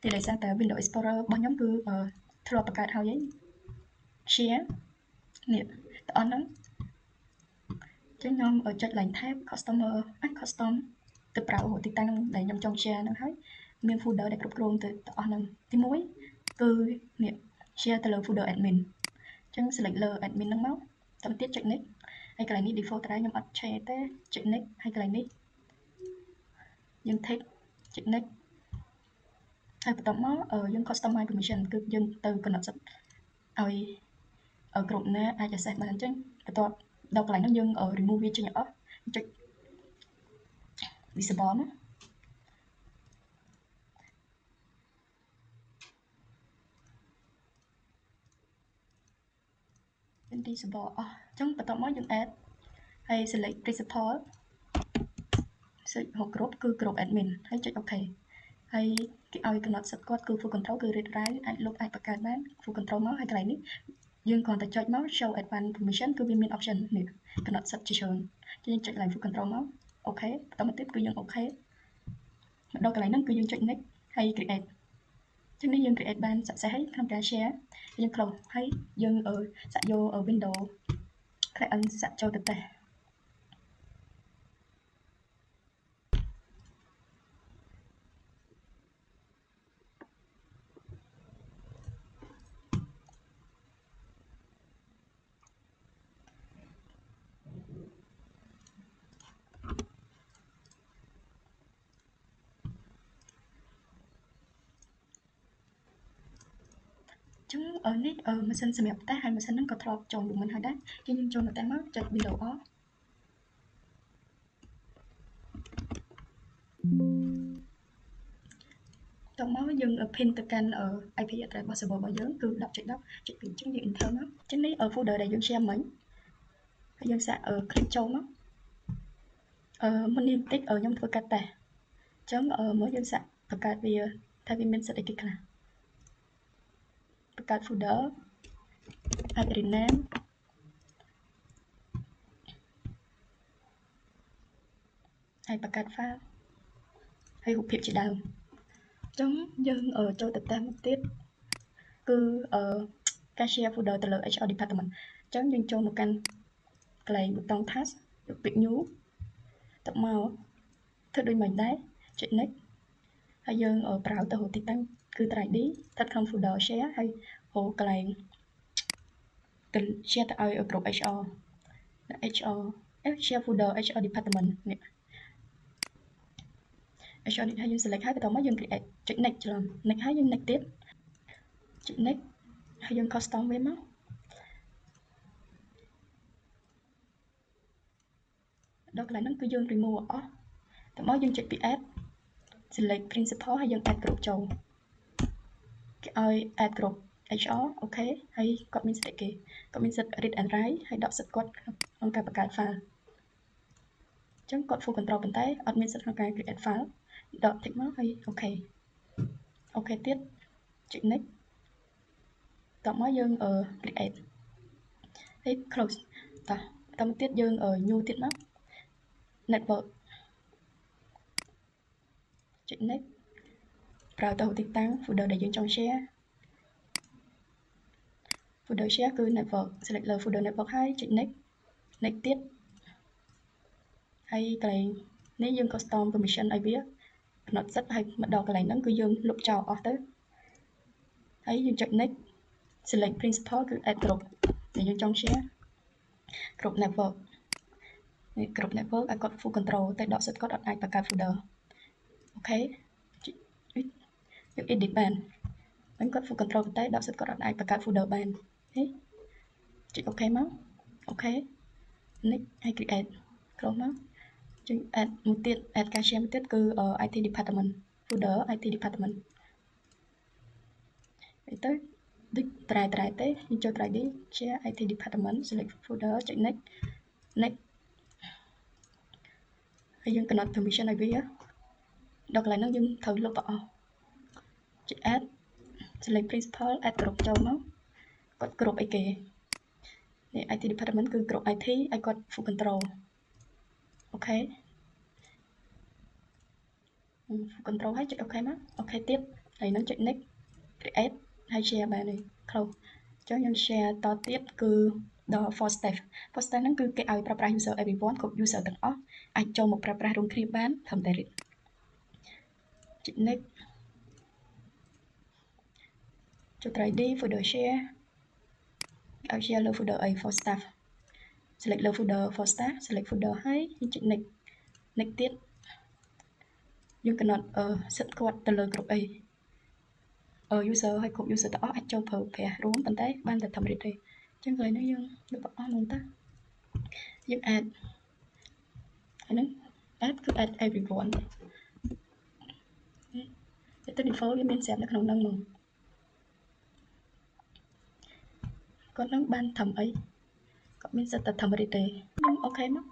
គឺដោយសារតែ Windows Explorer របស់ខ្ញុំគឺធ្លាប់បង្កើតហើយ share នេះតអស់ហ្នឹងចឹងខ្ញុំចុច line tab custom ទៅប្រើទីតាំងដែលខ្ញុំចង់ share ហ្នឹងហើយមាន folder ដែលគ្រប់គ្រងទៅអស់ហ្នឹងទី1គឺនេះ share ទៅលើ folder admin ចឹង select លើ admin ហ្នឹងមកតទៅទៀតចុច next ហើយកន្លែងនេះ default ដែរខ្ញុំអត់ change ទេចុច next ហើយកន្លែងនេះយើង take ចុច next ហើយបន្ទាប់មកយើង customize permission គឺយើងទៅកំណត់សិទ្ធឲ្យក្រុមណាអាច access បានអញ្ចឹងបន្ទាប់ដល់កន្លែងហ្នឹងយើង remove វាចេញអស់ចុច disable ណាយើង disable អស់អញ្ចឹងបន្ទាប់មកយើង add ហើយ select principal សេចក្ដីគ្រប់គឺ group admin ហើយចុច OK ហើយគេឲ្យកំណត់សិទ្ធិគាត់គឺ full control គឺ read write អាចលុបអាចបង្កើតបាន full control មកហើយកន្លែងនេះយើងគ្រាន់តែចុចមក show advanced permission គឺវាមាន option នេះកំណត់សិទ្ធិជាច្រើនយើងចុចឡើង full control មកអូខេបន្តមកទៀតគឺយើងអូខេមកដល់កន្លែងហ្នឹងគឺយើងចុច next ហើយ create ចឹងនេះយើង create បាន success ហើយក្នុងការ share យើង close ហើយយើងសាក់យក window client សាក់ចូលទៅតេស្តចឹងនេះម៉ាស៊ីនសម្រាប់តេស្តហើយម៉ាស៊ីនហ្នឹងក៏ធ្លាប់ចូលមួយមុនហើយដែរយើងចូលមកតេស្តមកចុច window off តមកយើង pin ទៅកាន់ IP address របស់ server របស់យើងគឺ 10.10.2 ចឹងយើង enter មកចឹងនេះ folder ដែលយើង share មិញហើយយើងសាក់ click ចូលមកមុននេះបន្តិចខ្ញុំធ្វើការតេស្តចឹងមកយើងសាក់បង្កើតវាថាវាមានសិទ្ធិអីគេខ្លះបង្កើត folder អាច rename ហើយបង្កើត file ហើយរូបភាពជាដើមចឹងយើងចូលទៅតេស្តមួយទៀតគឺការ share folder ទៅលើ HR department ចឹងយើងចូលមកកាន់កន្លែងប៊ូតុង task យកពាក្យ new ទៅមកធ្វើដូចមិញដែរចុច next ហើយយើងប្រើទៅរកទីតាំងគឺ ID ស្ថិតក្នុង folder share ហើយរកកន្លែងទៅ share ទៅឲ្យក្រុម HR share folder HR department នេះ HR នេះហើយយើង select ហើយបន្តមកយើង create ចុច next ច្រឡំ next ហើយយើង next ទៀតចុច next ហើយយើង custom វាមកដល់កន្លែងហ្នឹងគឺយើង remove អស់តមកយើងចុចពី add select principal ហើយយើង add group ចូលគេឲ្យ add group HR អូខេហើយគាត់មានសិទ្ធិគេគាត់មានសិទ្ធិ read and write ហើយដកសិទ្ធិគាត់ក្នុងការបង្កើត file អញ្ចឹងគាត់ full control ប៉ុន្តែអត់មានសិទ្ធិក្នុងការ create file ដក tick មកហើយអូខេអូខេទៀតចុច next តមកយើងcreate ហើយ close តបន្តមកទៀតយើង new ទៀតមក network ចុច next ប្រើទៅទីតាំង folder ដែលយើងចង់ share folder share គឺ network select លើ folder network ហើយចុច next next ទៀតហើយកន្លែងនេះយើង custom permission ឲ្យវាកំណត់សិទ្ធិហើយមកដល់កន្លែងហ្នឹងគឺយើងលុបចោលអស់ទៅហើយយើងចុច next select principal គឺ add group ដែលយើងចង់ share group network នេះ group network ឲ្យគាត់ full control តែដកសិទ្ធិគាត់អត់អាចបង្កើត folder អូខេយើង edit បានហ្នឹងគាត់ full control តែដកសិទ្ធិគាត់អត់អាចបង្កើត folder បាននេះចុចអូខេមកអូខេ next ហើយ create close មកយើង add មួយទៀត add ការ share មួយទៀតគឺ IT department folder IT department ហើយទៅដូចត្រែទេយើងចូល 3D share IT department select folder ចុច next next ហើយយើងកំណត់ permission ឲ្យវាដល់កន្លែងហ្នឹងយើងត្រូវលុបអស់ចុច add select principal add group ចូលមកគាត់ group អីគេនេះ IT department គឺ group IT ឲ្យគាត់ full control អូខេ full control ហើយចុចអូខេមកអូខេទៀតហើយនឹងចុច next create ហើយ share បានហើយ close អញ្ចឹងយើង share តទៀតគឺដល់ for step ហ្នឹងគឺគេឲ្យប្រើប្រាស់ user everyone គ្រប់ user ទាំងអស់អាចចូលមកប្រើប្រាស់រួមគ្នាបានត្រឹមតែ read ចុច next ចុច 3D folder share ឲ្យ share លើ folder អី for staff select លើ folder for staff select folder ហើយយើងចុច next next ទៀតយើងកំណត់សិទ្ធិគាត់ទៅលើ group អីuser ឲ្យគ្រប់ user ទាំងអស់អាចចូលប្រើប្រាស់រួមប៉ុន្តែបានតែធម្មតាទេអញ្ចឹងកន្លែងនេះយើងលុបអស់ហ្នឹងទៅយើង add ហើយហ្នឹង add គឺ add everyone នេះទៅ default វាមានស្រាប់នៅក្នុងហ្នឹងមកគាត់នឹងបានធ្វើអីគាត់មានសិទ្ធិតែធ្វើរីទេខ្ញុំអូខេមក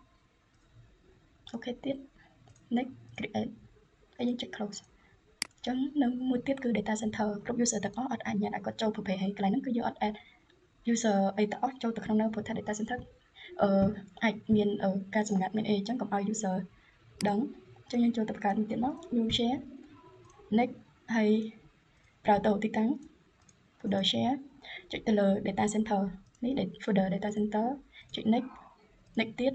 អូខេទៀត next create ហើយយើងចុច close ចឹងនៅមួយទៀតគឺ data center គ្រប់ user ទាំងអស់អត់អាចញ៉ាំឲ្យគាត់ចូលប្រភេទហើយកន្លែងហ្នឹងគឺយើងអត់ add user អីទាំងអស់ចូលទៅក្នុងនៅព្រោះថា data center អាចមានការសម្ងាត់មានអីចឹងកុំឲ្យ user ដឹងចឹងយើងចូលទៅបង្កើតមួយទៀតមក new share next ហើយប្រើទៅទីតាំង folder share ចុចទៅលើ data center នេះ folder data center ចុច next ទៀត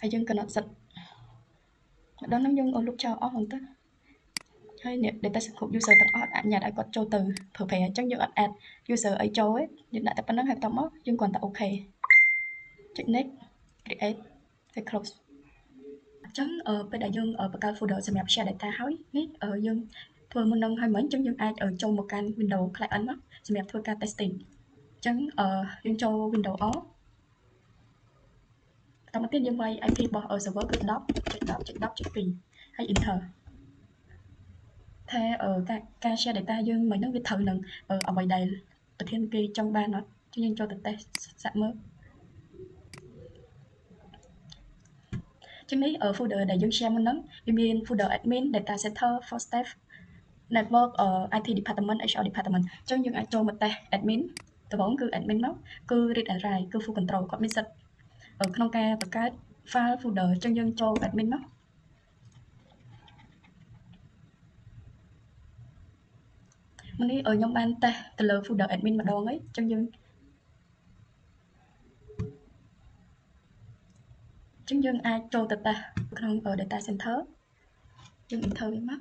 ហើយយើង connect សិតដល់ហ្នឹងយើងលុបចោលអស់ហ្នឹងទៅហើយនេះ data center user ទាំងអស់អាចញ៉ាំឲ្យគាត់ចូលទៅប្រើប្រាស់អញ្ចឹងយើងអត់ add user អីចូលទេយើងដាក់តែប៉ុណ្្នឹងហើយបន្តមកយើងគ្រាន់តែ OK ចុច next create ហើយ close អញ្ចឹងពេលដែលយើងបង្កើត folder សម្រាប់ share data ហើយនេះយើងធ្វើមុននឹងហើយមិញអញ្ចឹងយើងអាចចូលមកកាន់ Windows client មកសម្រាប់ធ្វើការ testing អញ្ចឹងយើងចូល Windows all បន្តមកទៀតយើងវាយ IP របស់ server គឺ 10.10.10.2 ហើយ enter ថាការ share data យើងមិនហ្នឹងវាត្រូវនឹងអ្វីដែលប្រធានគេចង់បានអត់ចឹងយើងចូលទៅ test សាក់មើលចឹងនេះ folder ដែលយើង share មុនហ្នឹងវាមាន folder admin data center for staff network IT department HR department ចឹងយើងអាចចូលមក test admin ដំបូងគឺ admin មកគឺ read and write គឺ full control គាត់មានសិទ្ធិក្នុងការបង្កើត file folder ចឹងយើងចូល admin មកមុននេះខ្ញុំបាន test ទៅលើ folder admin ម្ដងហើយចឹងយើងអាចចូលទៅ test ក្នុង data center យើង enter វាមក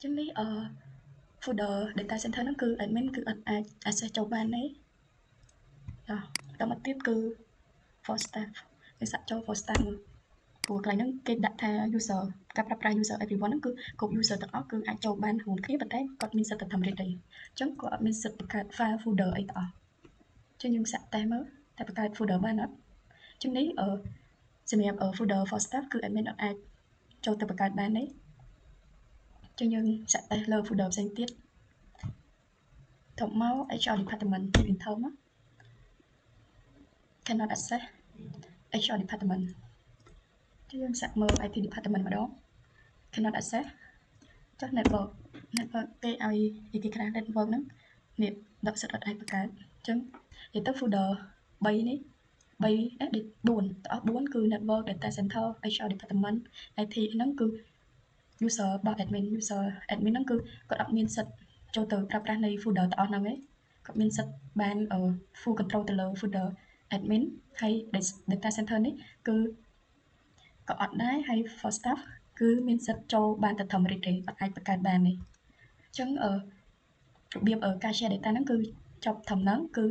ចឹងនេះfolder data center ហ្នឹងគឺ admin គឺអត់អាច access ចូលបានទេបន្តមកទៀតគឺ for staff គេសាក់ចូល for staff ព្រោះកន្លែងហ្នឹងគេដាក់ថា user ការប្រើប្រាស់ user everyone ហ្នឹងគឺគ្រប់ user ទាំងអស់គឺអាចចូលបានរួមគ្នាប៉ុន្តែគាត់មានសិទ្ធិតែ read ទេអញ្ចឹងគាត់អត់មានសិទ្ធិបង្កើត file folder អីទាំងអស់អញ្ចឹងយើងសាក់ test មើលតែបង្កើត folder បានអត់អញ្ចឹងនេះសម្រាប់ folder for staff គឺ admin អត់អាចចូលទៅបង្កើតបានទេអញ្ចឹងយើងសាក់ test លើ folder ផ្សេងទៀតថប់មក HR department យើង enter មក cannot access HR department យើងសាក់មើល IT department ម្ដង cannot access ចុះ network គេឲ្យគេខ្លះ network ហ្នឹងនេះដកសិតអត់អាចបង្កើតអញ្ចឹងនិយាយទៅ folder 3នេះ4ទាំងអស់4គឺ network data center HR department IT ហ្នឹងគឺ user របស់ admin ហ្នឹងគឺគាត់អត់មានសិទ្ធិចូលទៅប្រើប្រាស់នៃ folder ទាំងអស់ហ្នឹងទេគាត់មានសិទ្ធិបាន full control ទៅលើ folder admin ហើយ data center នេះគឺក៏អត់ដែរហើយ for staff គឺមានសិទ្ធិចូលបានតែត្រឹម read ទេអត់អាចបង្កើតបានទេអញ្ចឹងរបៀបការ share data ហ្នឹងគឺចប់ត្រឹមហ្នឹងគឺ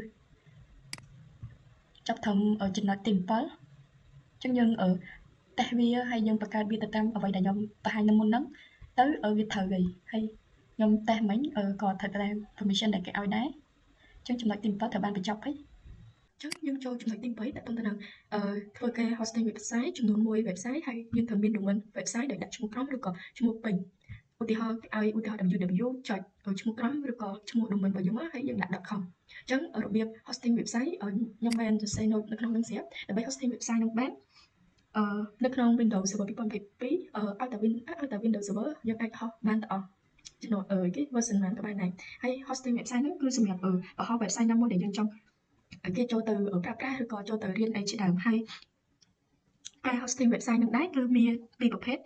ចប់ត្រឹមចំណុចទី7អញ្ចឹងយើងតេស្តវាហើយយើងបង្កើតវាទៅតាមអ្វីដែលខ្ញុំបង្ហាញនៅមុនហ្នឹងទៅវាត្រូវហើយខ្ញុំតេស្តមិញក៏ត្រូវតាម permission ដែលគេឲ្យដែរអញ្ចឹងចំណុចទី7ត្រូវបានបញ្ចប់ហើយអញ្ចឹងយើងចូលចំណុចទី8ដាក់ទៅនឹងធ្វើការ hosting website ចំនួន1 website ហើយយើងត្រូវមាន domain website ដែលដាក់ឈ្មោះក្រុមឬក៏ឈ្មោះពេញឧទាហរណ៍ឲ្យឧទាហរណ៍ www ចុចឈ្មោះក្រុមឬក៏ឈ្មោះ domain របស់យើងមកហើយយើងដាក់ .com អញ្ចឹងរបៀប hosting website ខ្ញុំបានសរសេរ note នៅក្នុងនឹងស្រាប់ដើម្បី hosting website នឹងបាននៅក្នុង Windows Server 2022ឲ្យតែ Windows Server យើងអាច host បានទាំងអស់ចំណុចគេ version 1ក៏បានដែរហើយ hosting website ហ្នឹងគឺសម្រាប់បង្ហោះ website ណាមួយដែលយើងចង់គេចូលទៅប្រើប្រាស់ឬក៏ចូលទៅរៀនអីជាដើមហើយការ hosting website នឹងដែរគឺមានពីរប្រភេទ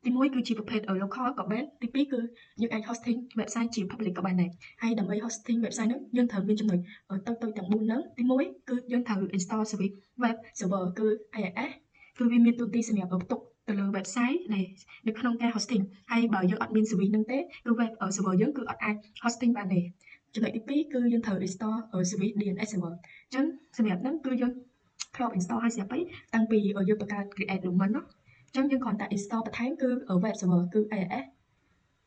ទី1គឺជាប្រភេទ local ក៏បានទី2គឺយើងអាច hosting website ជា public ក៏បានដែរហើយដើម្បី hosting website ហ្នឹងយើងត្រូវមានចំណុចតូចៗទាំង4ហ្នឹងទី1គឺយើងត្រូវ install service web server គឺ IIS គឺវាមានតួនាទីសម្រាប់ផ្ទុកទៅលើ website ដែលនៅក្នុងការ hosting ហើយបើយើងអត់មាន service ហ្នឹងទេគឺ web server យើងគឺអត់អាច hosting បានទេចំណុចទី2គឺយើងត្រូវ install service DNS server អញ្ចឹងសម្រាប់ហ្នឹងគឺយើងធ្លាប់ install ហើយស្រាប់ហើយតាំងពីយើងបង្កើត create domain ណាអញ្ចឹងយើងគ្រាន់តែ install បន្ថែមគឺ web server គឺ IIS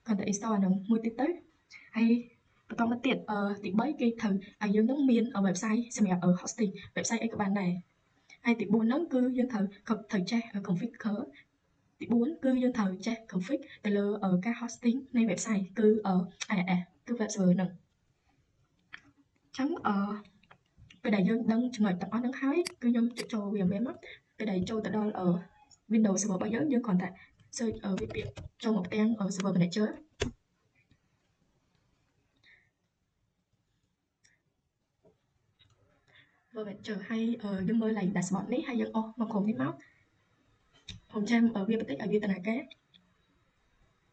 គ្រាន់តែ install អានោះមួយទៀតទៅហើយបន្តមកទៀតទី3គេត្រូវឲ្យយើងនឹងមាន website សម្រាប់ hosting website អីក៏បានដែរហើយទី4ហ្នឹងគឺយើងត្រូវចេះ configure ទី4គឺយើងត្រូវចេះ config ទៅលើការ hosting នៃ website គឺ IIS គឺ web server ហ្នឹង chẳng cái đại dương đang chừng ngày tập ở đang hái cứ nhom cho về bé mắt cái đại cho từ đó ở Windows server bao giờ nhưng còn tại search ở việc cho một em ở server này chơi vừa bạn chờ hay dương mơ lành dashboard này hay dương mà khổ cái máu hồng trang ở việc tích ở việc tận cái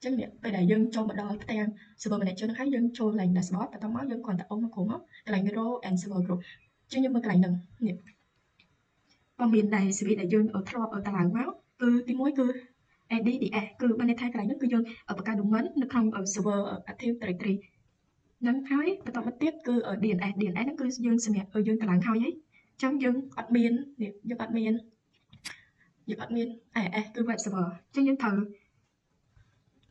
chẳng nhẹ cái đại dương cho một đo tem server này chơi nó hay dương cho lành dashboard và tao máu dương còn tại ông mà khổ máu cái lành Miro and server group chứ nhưng mà cái lành đừng nhẹ còn miền này sẽ bị đại dương ở thọ ở tà làng máu cứ tí mối cứ đi đi cứ bên đây thay cái lành nó cứ dương ở bậc cao đúng mến nó không ở server ở active directory nâng hái và tao mất tiếp cứ ở điền nó cứ dương xem ở dương tà làng hao ấy trong dương admin nè dương admin cứ web server trong dương thờ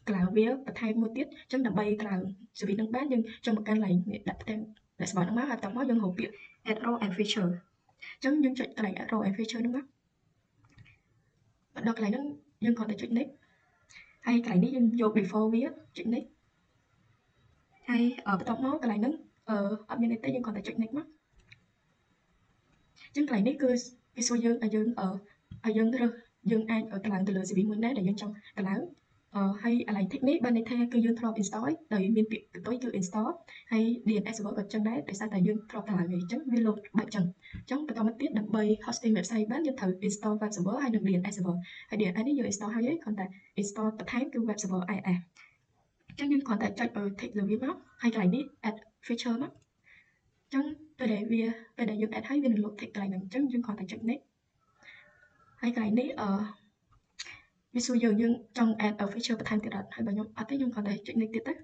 cloud vía và thay mua tiết trong đầm bay cloud sự bị nâng bán nhưng trong một căn lành đặt tên là server nó máu hay tao máu dương hộp việc arrow and feature trong dương chọn cái lành arrow and feature nó máu và đó cái lành nó dương còn tại chuyện đấy hay cái lành đấy dương vô before vía chuyện đấy hay ở tao máu cái lành nó admin này dương còn tại chuyện đấy mất chứng lại đấy cứ cái số dương ở dương rồi dương ai ở tầng từ lừa sẽ bị muốn đá để dương trong tầng láng hay là technique ban này theo cứ dương drop install đời miền việt tối cứ install hay điền server ở chân đấy để sao tại dương drop tầng láng chấm reload bài trần chống cái mất tiết đập bay hosting website bán cho thử install web server hay được điền server hay điền ai đấy giờ install hay ấy còn tại install tập tháng cứ web server chắc nhưng còn tại chọn ở thích rồi viết map hay cái này add feature map trong về đại dương đã thấy viên luật thiệt lại nằm chân dương còn tại trận nét hay cái này ví dụ như trong ad ở feature và time tiết hay bao nhiêu ở tới dương còn tại trận nét tiết tắc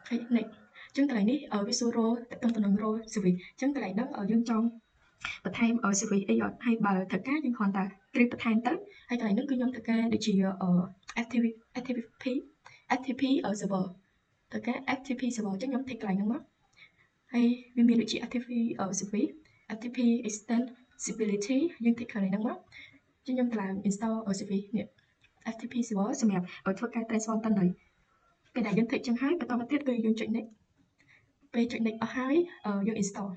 hay này chân cái này ở ví dụ rô trong tuần rô sự việc chân cái này đó ở dương trong và time ở sự việc hay bà thật cá nhưng còn tại trip và time tới hay cái này nó cứ nhóm thật cá để chỉ ở FTP ở server thật cá FTP server chắc nhóm thiệt lại nó mất hay viên biệt địa chỉ FTP ở service FTP extensibility nhưng thì này đang mất chứ nhưng là install ở service nè FTP server xem đẹp ở chỗ cái transform tên này cái này dân thị chẳng hái và tao mà tiết gây dân chuyện đấy về chuyện này ở hái dân install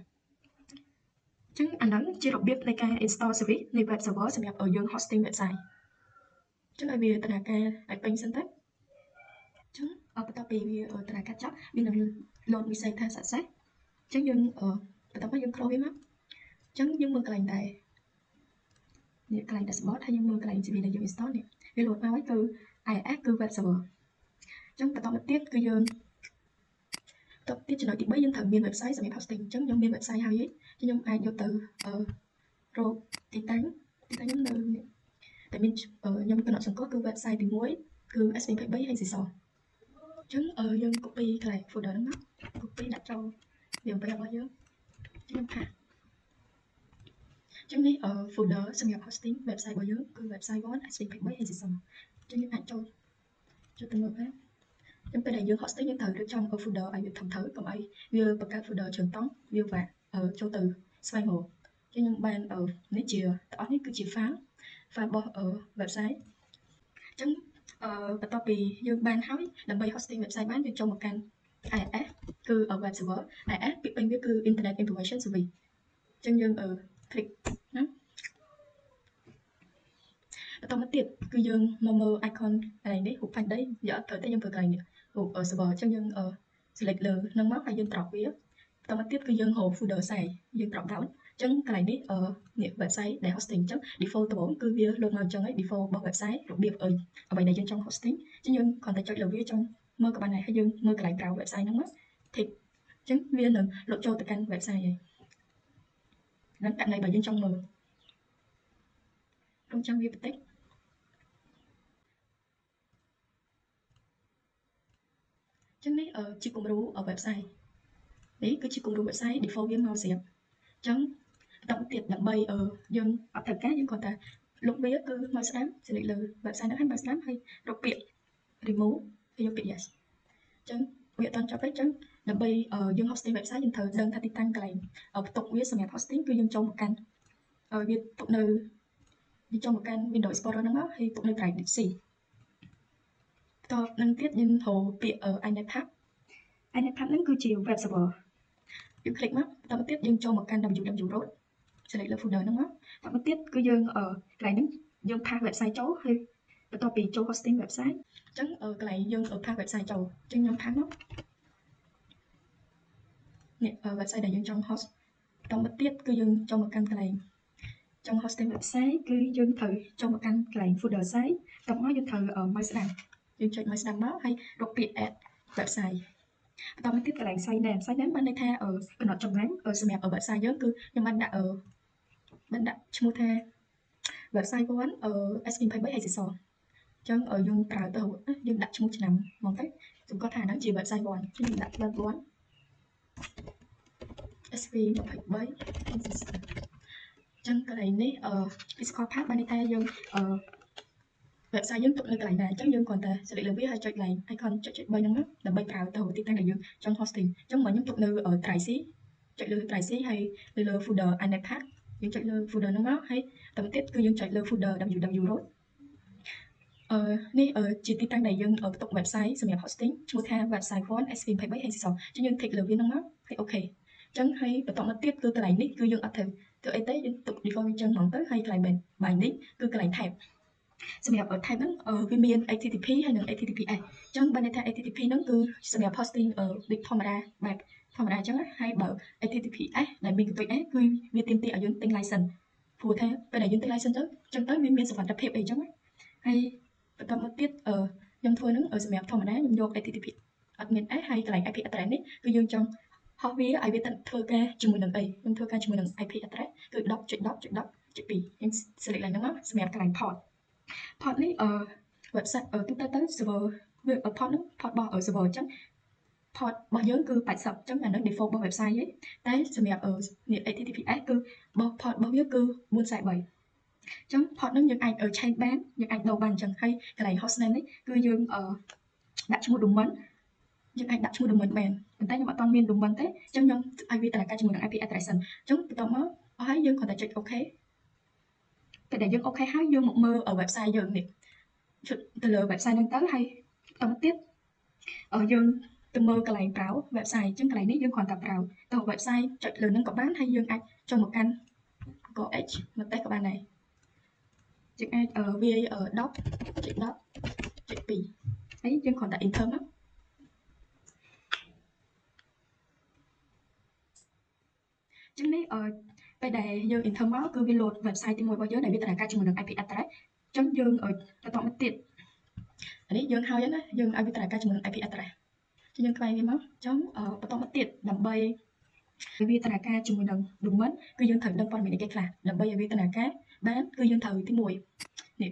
chứ anh đắng chỉ đọc biết này cái install service này web server xem đẹp ở dân hosting website chứ là vì tên là cái lại pin syntax chứ ở tao vì ở tên là cái chắc vì nó load mình xây thay sạch xét chứ nhưng tao có dân close mắt chẳng nhưng mà cái này cái này dashboard hay nhưng mà cái này chỉ vì là dùng install này vì luật mà từ IS cứ web server chẳng tao mất tiết cứ dân tập tiết cho nó thì mấy dân thần biên website sẽ bị hosting chẳng giống biên website hay ấy chứ nhưng ai vô từ rồi thì tán nhóm đơn tại mình nhóm cái nó sẽ có cứ website thì muối cứ SB phải bấy hay gì sao chẳng dân copy cái này folder nó mất copy đặt cho điều phải bao nhiêu chứ hả trong này ở folder xâm nhập hosting website bao nhiêu cứ website có SB phải bấy hay gì sao cho những bạn cho từng người khác trong cái này dương hosting những thử được trong ở folder ai việc thầm thử còn ai vừa bật các folder trường tống vừa và ở châu từ spy hồ cho những bạn ở nét chìa đó nét cứ chìa phá bỏ ở website chẳng và topic dương ban hỏi làm bay hosting website bán được trong một căn IS cứ ở web server IS bị bên cứ internet information service chân dương ở click tao mất tiệt cứ dương momo icon này đấy hụt phanh đấy giờ thời tới dương vừa này hụt ở server chân dương ở select lờ nâng móc hay dương trọc vía tao mất tiết cứ dương hồ folder xài dương trọc đảo chân cái này đấy ở website để hosting chấm default tao cứ vía luôn vào chân ấy default bảo website đặc biệt ở bài này trên trong hosting chứ nhưng còn tại cho lờ vía trong mơ các bạn này hay dương mơ cái lại vào website nó mất thì chứng viên là lộ cho từ căn website này gắn cạnh này vào bên trong mờ trong trang viết text chẳng đấy chỉ cùng đủ ở website đấy cứ chỉ cùng đủ website default viên màu xẹp chẳng tổng tiệt đậm bay ở dân ở thật cá nhưng còn ta lúc viết cứ màu xám sẽ định là website nó hay màu xám hay đặc biệt remove hay đặc biệt yes chẳng việc toàn cho phép chẳng đậm bay ở dân hosting website dân thờ đơn thay tăng cái này ở tục viết xem hosting cứ dân trong một căn ở việc tục nơi đi trong một căn Windows Explorer nó hay tục nơi trải định xì to nâng tiết nhân hồ bị ở iNetHub nó cứ chiều web server យើង click មកបន្តមកទៀតយើងចូលមកកាន់ www root select លើ folder ហ្នឹងមកបន្តមកទៀតគឺយើងកន្លែងហ្នឹងយើង pass website ចូលហើយបន្ទាប់ពីចូល hosting website អញ្ចឹងកន្លែងយើងpass website ចូលអញ្ចឹងខ្ញុំ pass មកនេះwebsite ដែលយើងចង់ host បន្តមកទៀតគឺយើងចូលមកកាន់កន្លែងចង់ hosting website គឺយើងត្រូវចូលមកកាន់កន្លែង folder site បន្តមកយើងត្រូវមកស្ដាំយើងចុចមកស្ដាំមកហើយរកពាក្យ add website បន្តមកទៀតកន្លែង site name បានន័យថាកំណត់ចម្ងាញ់សម្រាប់website យើងគឺខ្ញុំបានដាក់ឈ្មោះថា website 1 SP23 HCSO អញ្ចឹងយើងប្រើទៅយើងដាក់ឈ្មោះឆ្នាំហ្មងទៅសង្កត់ថាហ្នឹងជា website 1ខ្ញុំដាក់ web 1 SP23 HCSO ចឹងកន្លែងនេះphysical path បានន័យថាយើងwebsite យើងទុកនៅកន្លែងណាអញ្ចឹងយើងគ្រាន់តែ select លើវាហើយចុចកន្លែង icon ចុច3ហ្នឹងមកដើម្បីប្រើទៅទីតាំងដែលយើងចង់ hosting អញ្ចឹងមកខ្ញុំទុកនៅ drive C ចុចលើ drive C ហើយលើ folder inet path យើងចុចលើ folder ហ្នឹងមកហើយបន្តទៀតគឺយើងចុចលើ folder www root នេះជាទីតាំងដែលយើងទុក website សម្រាប់ hosting ឈ្មោះថា website 1 SP23 HCSO អញ្ចឹងយើង click លើវាហ្នឹងមកហើយ OK អញ្ចឹងហើយបន្តមកទៀតគឺកន្លែងនេះគឺយើងអត់ត្រូវធ្វើអីទេយើងទុក default វាអញ្ចឹងហ្មងទៅហើយកន្លែង binding គឺកន្លែង tab សម្រាប់ tab ហ្នឹងវាមាន HTTP ហើយនិង HTTPS អញ្ចឹងបានន័យថា HTTP ហ្នឹងគឺសម្រាប់ hosting ដូចធម្មតាបែបធម្មតាអញ្ចឹងហើយបើ HTTPS ដែលមាន gateway S គឺវាទាមទារឲ្យយើងទិញ license ព្រោះថាពេលដែលយើងទិញ license ទៅអញ្ចឹងទៅវាមានសុវត្ថិភាពអីអញ្ចឹងហើយបន្តមកទៀតខ្ញុំធ្វើហ្នឹងសម្រាប់ធម្មតាខ្ញុំយក HTTP អត់មាន S ហើយកន្លែង IP address នេះគឺយើងចង់ហោះវាឲ្យវាធ្វើការជាមួយនឹងអីខ្ញុំធ្វើការជាមួយនឹង IP address គឺ 10.10.10.2 ខ្ញុំ select ឡើងហ្នឹងមកសម្រាប់កន្លែង port នេះwebsite ទូទៅ server វា port ហ្នឹង port របស់server អញ្ចឹង port របស់យើងគឺ80អញ្ចឹងអានឹង default របស់ website ឯងតែសម្រាប់នេះ HTTPS គឺport របស់វាគឺ443អញ្ចឹង port ហ្នឹងយើងអាចchange បានយើងអាចដូរបានអញ្ចឹងហើយកន្លែង hostname នេះគឺយើងដាក់ឈ្មោះ domain យើងអាចដាក់ឈ្មោះ domain បានប៉ុន្តែខ្ញុំអត់ទាន់មាន domain ទេអញ្ចឹងខ្ញុំឲ្យវាតើការជាមួយនឹង IP address សិនអញ្ចឹងបន្ទាប់មកអស់ហើយយើងគ្រាន់តែចុច OK ពេលដែលយើង OK ហើយយើងមកមើលwebsite យើងនេះទៅលើ website ហ្នឹងទៅហើយបន្តទៀតយើងទៅមើលកន្លែង browse website អញ្ចឹងកន្លែងនេះយើងគ្រាន់តែ browse ទៅ website ចុចលើហ្នឹងក៏បានហើយយើងអាចចូលមកកាន់ Google Edge មកតេស្តក៏បានដែរយើងអាចវាយ 10.10.2 ហើយយើងគ្រាន់តែ enter មកអញ្ចឹងនេះពេលដែលយើង enter មកគឺវា load website ទី1របស់យើងដែលវាដំណើរការជាមួយនឹង IP address អញ្ចឹងយើងបន្តមកទៀតអានេះយើងហើយណាយើងឲ្យវាដំណើរការជាមួយនឹង IP address យើងខ្វែងវាមកអញ្ចឹងបន្តមកទៀតដើម្បីវាដំណើរការជាមួយនឹង domain គឺយើងត្រូវដឹងព័ត៌មានអីគេខ្លះដើម្បីឲ្យវាដំណើរការបានគឺយើងត្រូវទី1នេះ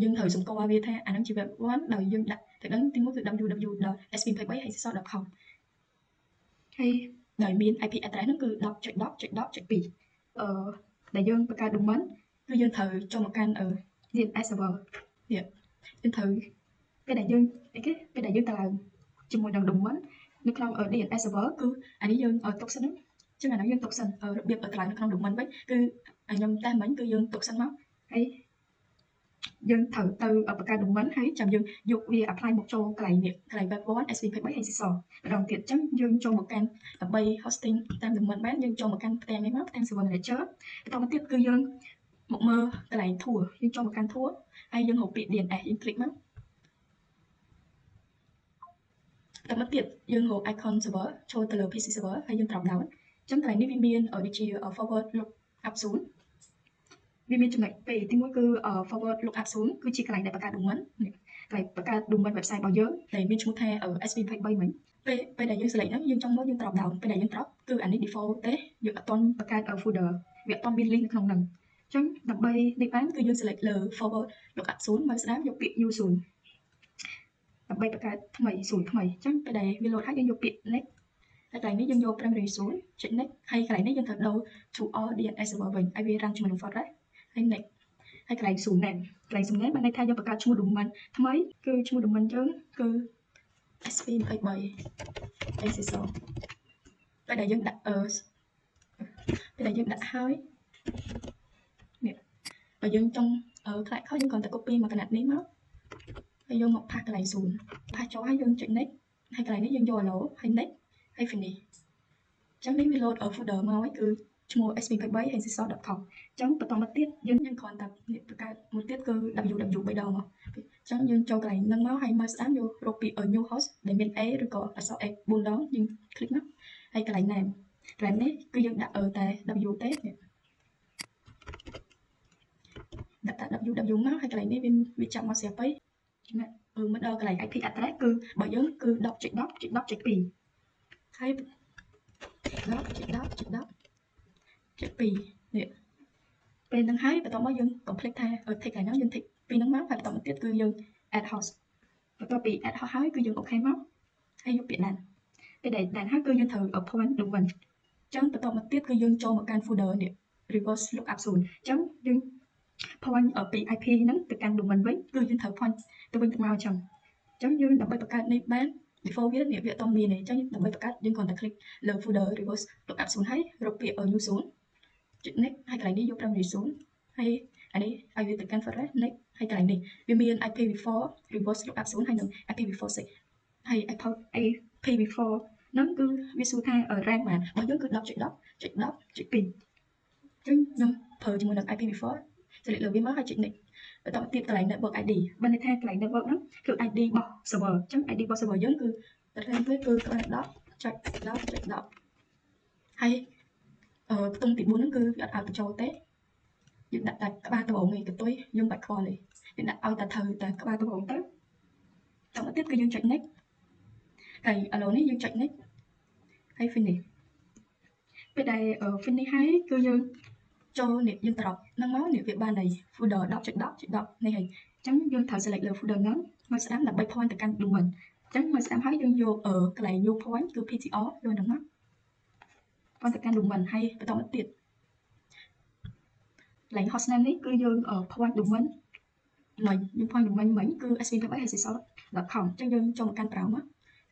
យើងត្រូវសម្គាល់វាថាអានឹងជា web 1ដោយយើងដាក់ទៅដឹងទី1គឺ www.sp23hcso.com ហើយដោយមាន IP address ហ្នឹងគឺ 10.10.10.2 ដែលយើងបង្កើត domain គឺយើងត្រូវចូលមកកាន់DNS server នេះយើងត្រូវពេលដែលយើងពេលដែលយើងទៅឡើងជាមួយនឹង domain នៅក្នុង DNS server គឺអានេះយើងទុកសិនហ្នឹងចឹងអានេះយើងទុកសិនរបៀបទៅឡើងនៅក្នុង domain វិញគឺខ្ញុំតែមិញគឺយើងទុកសិនមកហើយយើងត្រូវទៅបង្កើត domain ហើយចាំយើងយកវា apply មកចូលកន្លែងនេះកន្លែង web 1 SP23 HCSO ម្ដងទៀតអញ្ចឹងយើងចូលមកកាន់ដើម្បី hosting តាម domain បានយើងចូលមកកាន់ផ្ទាំងនេះមកផ្ទាំង server manager បន្តមកទៀតគឺយើងមកមើលកន្លែង tour យើងចូលមកកាន់ tour ហើយយើងរកពាក្យ DNS យើង click មកបន្តមកទៀតយើងរក icon server ចូលទៅលើ PC server ហើយយើង drop down អញ្ចឹងកន្លែងនេះវាមានដូចជា forward lookup 0វាមានចំណុច2ទី1គឺ forward lookup 0គឺជាកន្លែងដែលបង្កើត domain នេះកន្លែងបង្កើត domain website របស់យើងដែលមានឈ្មោះថា SP23 មិញពេលដែលយើង select ហ្នឹងយើងចង់មើលយើង drop down ពេលដែលយើង drop គឺអានេះ default ទេយើងអត់ទាន់បង្កើត folder វាអត់ទាន់មាន link នៅក្នុងហ្នឹងអញ្ចឹងដើម្បីនេះបានគឺយើង select លើ forward lookup 0មកស្ដាប់យកពាក្យ u0 ដើម្បីបង្កើតថ្មី0ថ្មីអញ្ចឹងពេលដែលវា load ហើយយើងយកពាក្យ next ហើយកន្លែងនេះយើងយក primary 0ចុច next ហើយកន្លែងនេះយើងត្រូវដូរ to all DNS server វិញឲ្យវា run ជាមួយនឹង forward ហើយ next ហើយកន្លែង zoom name កន្លែង zoom name បានន័យថាយើងបង្កើតឈ្មោះ domain ថ្មីគឺឈ្មោះ domain យើងគឺ SP23 HCSO ពេលដែលយើងដាក់ពេលដែលយើងដាក់ហើយនេះបើយើងចង់ខ្លាចខុសយើងគ្រាន់តែ copy មកកណាត់នេះមកហើយយកមកផាសកន្លែង zoom ផាសចូលហើយយើងចុច next ហើយកន្លែងនេះយើងយក allow ហើយ next ហើយ finish ចឹងនេះវា load ở folder មកឯងគឺឈ្មោះ sp23 hexisol.com ចឹងបន្តមកទៀតយើងគ្រាន់តែនេះបង្កើតមួយទៀតគឺ www 3ដងមកចឹងយើងចូលកន្លែងហ្នឹងមកហើយមើលស្ដាំយករកពាក្យ new host ដែលមាន a ឬក៏អក្សរ x 4ដងយើង click មកហើយកន្លែង name កន្លែងនេះគឺយើងដាក់តែ w ទេដាក់តែ www មកហើយកន្លែងនេះវាចាប់មកស្រាប់ហើយមកដល់កន្លែង IP address គឺបើយើងគឺ 10.10.10.2 ហើយ10.10.10.2 នេះពេលហ្នឹងហើយបន្ទាប់មកយើង complete ថាtake កន្លែងហ្នឹងយើង take ពីហ្នឹងមកហើយបន្តមកទៀតគឺយើង add host បន្ទាប់ពី add host ហើយគឺយើងអូខេមកហើយយកពាក្យ done ពេលដែល done ហើយគឺយើងត្រូវ point ទៅវិញអញ្ចឹងបន្តមកទៀតគឺយើងចូលមកកាន់ folder នេះ reverse lookup 0អញ្ចឹងយើង point ពី IP ហ្នឹងទៅកាន់ domain វិញគឺយើងត្រូវ point ទៅវិញទៅមកអញ្ចឹងយើងដើម្បីបង្កើតនេះបាន before វាអត់មានទេអញ្ចឹងដើម្បីបង្កើតយើងគ្រាន់តែ click លើ folder reverse lookup 0ហើយរកពាក្យ new 0ចុច next ហើយកន្លែងនេះយក primary 0ហើយអានេះឲ្យវាទៅកាន់ forest next ហើយកន្លែងនេះវាមាន IPv4 reverse lookup 0ហើយនិង IPv4 6ហើយ IPv4 ហ្នឹងគឺវាសួរថា rank បានរបស់យើងគឺ 10.10.10.2 អញ្ចឹងខ្ញុំប្រើជាមួយនឹង IPv4 select លើវាមកហើយចុច next បន្តទៀតកន្លែង network ID បើន័យថាកន្លែង network ហ្នឹងគឺ ID របស់ server អញ្ចឹង ID របស់ server យើងគឺrank វាគឺ 10.10.10 ហើយខ្ទង់ទី4ហ្នឹងគឺវាអត់ឲ្យបញ្ចូលទេយើងដាក់តែក្បាលត្បូងឯងកន្ទុយយើងបាច់ខ្វល់ទេយើងដាក់ឲ្យតែត្រូវតែក្បាលត្បូងទៅបន្តមកទៀតគឺយើងចុច next ហើយឥឡូវនេះយើងចុច next ហើយ finish ពេលដែល finish ហើយគឺយើងចូលនេះយើងត្រប់ហ្នឹងមកនេះវាបានហើយ folder 10.10.10 នេះហើយអញ្ចឹងយើងត្រូវ select លើ folder ហ្នឹងមកស្ដាំដើម្បី point ទៅកាន់ domain អញ្ចឹងមកស្ដាំហើយយើងយកកន្លែង new point គឺ PTR យកហ្នឹងមក point ទៅកាន់ domain ហើយបន្តមកទៀតកន្លែង hostname នេះគឺយើង point domain មិញយើង point domain មិញគឺ sp23hexisol.com អញ្ចឹងយើងចូលមកកាន់ browse មក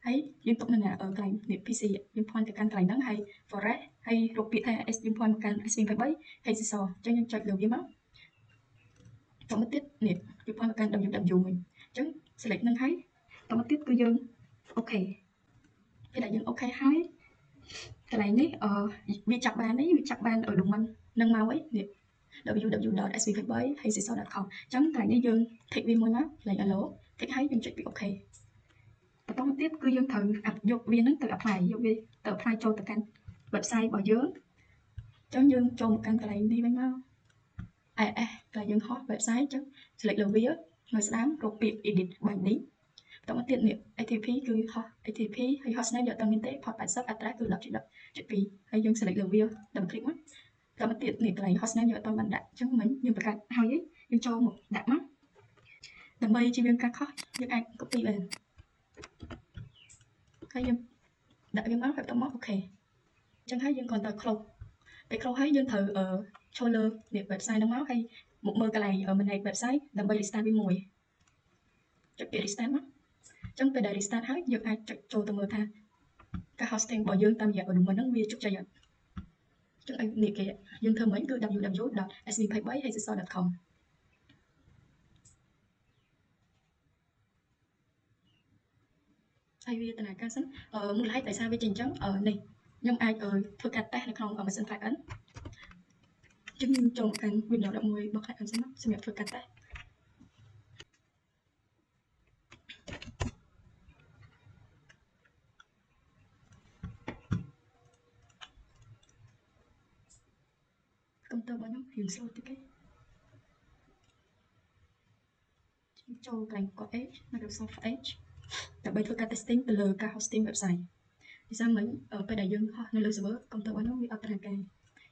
ហើយយើងទុកនៅកន្លែងនេះ PC យើង point ទៅកាន់កន្លែងហ្នឹងហើយ forest ហើយរកពាក្យថា យើង point មកកាន់ sp23 hexisol អញ្ចឹងយើងចុចលើវាមកបន្តមកទៀតនេះយើង point មកកាន់ www វិញអញ្ចឹង select ហ្នឹងហើយបន្តមកទៀតគឺយើងអូខេពេលដែលយើងអូខេហើយកន្លែងនេះវាចាប់បាននេះវាចាប់បានở domain នឹងមកអីនេះ www.sp23hexisol.com អញ្ចឹងកន្លែងនេះយើង tick វាមួយមកកន្លែង allow tick ហើយយើងចុចពីអូខេបន្តមកទៀតគឺយើងត្រូវយកវាហ្នឹងទៅ apply យកវាទៅ apply ចូលទៅកាន់ website របស់យើងអញ្ចឹងយើងចូលមកកាន់កន្លែងនេះវិញមក IS កន្លែងយើង host website អញ្ចឹង select លើវានៅស្ដាំរកពាក្យ edit binding បន្តមកទៀតនេះ ATP គឺ host ATP ហើយ hostname យកតែមានទេ port 80 address គឺ 10.10.2 ហើយយើង select លើវា double click មកបន្តមកទៀតនេះកន្លែង hostname យកអត់បានដាក់អញ្ចឹងមិញយើងបង្កើតហើយយើងចូលមកដាក់មកដើម្បីជៀសវាងការខុសយើងអាច copy បានហើយយើងដាក់វាមកហើយបន្តមកអូខេអញ្ចឹងហើយយើងគ្រាន់តែ close ពេល close ហើយយើងត្រូវចូលលើនេះ website ហ្នឹងមកហើយមកមើលកន្លែង manage website ដើម្បី restart វាមួយចុចពាក្យ restart មកអញ្ចឹងពេលដែល restart ហើយយើងអាចចុចចូលទៅមើលថាការ hosting របស់យើងតាមរយៈ domain ហ្នឹងវាជោគជ័យអត់ចឹងនេះគេយើងធ្វើមិញគឺ www.sp23hexisol.com ហើយវាដំណើរការសិនមូលហេតុដោយសារវាចេញអញ្ចឹងនេះខ្ញុំអាចធ្វើការ test នៅក្នុង Amazon Client ចឹងខ្ញុំចូលមកកាន់ Windows 11របស់ Client សិនសម្រាប់ធ្វើការ test កុំព្យូទ័ររបស់ខ្ញុំរៀង slow តិចទេចូលកន្លែង Edge Microsoft Edge ដើម្បីធ្វើការ testing ទៅលើការ hosting website ដោយសារមិញពេលដែលយើង host នៅលើ server កុំព្យូទ័ររបស់ខ្ញុំវាអត់ដំណើរការ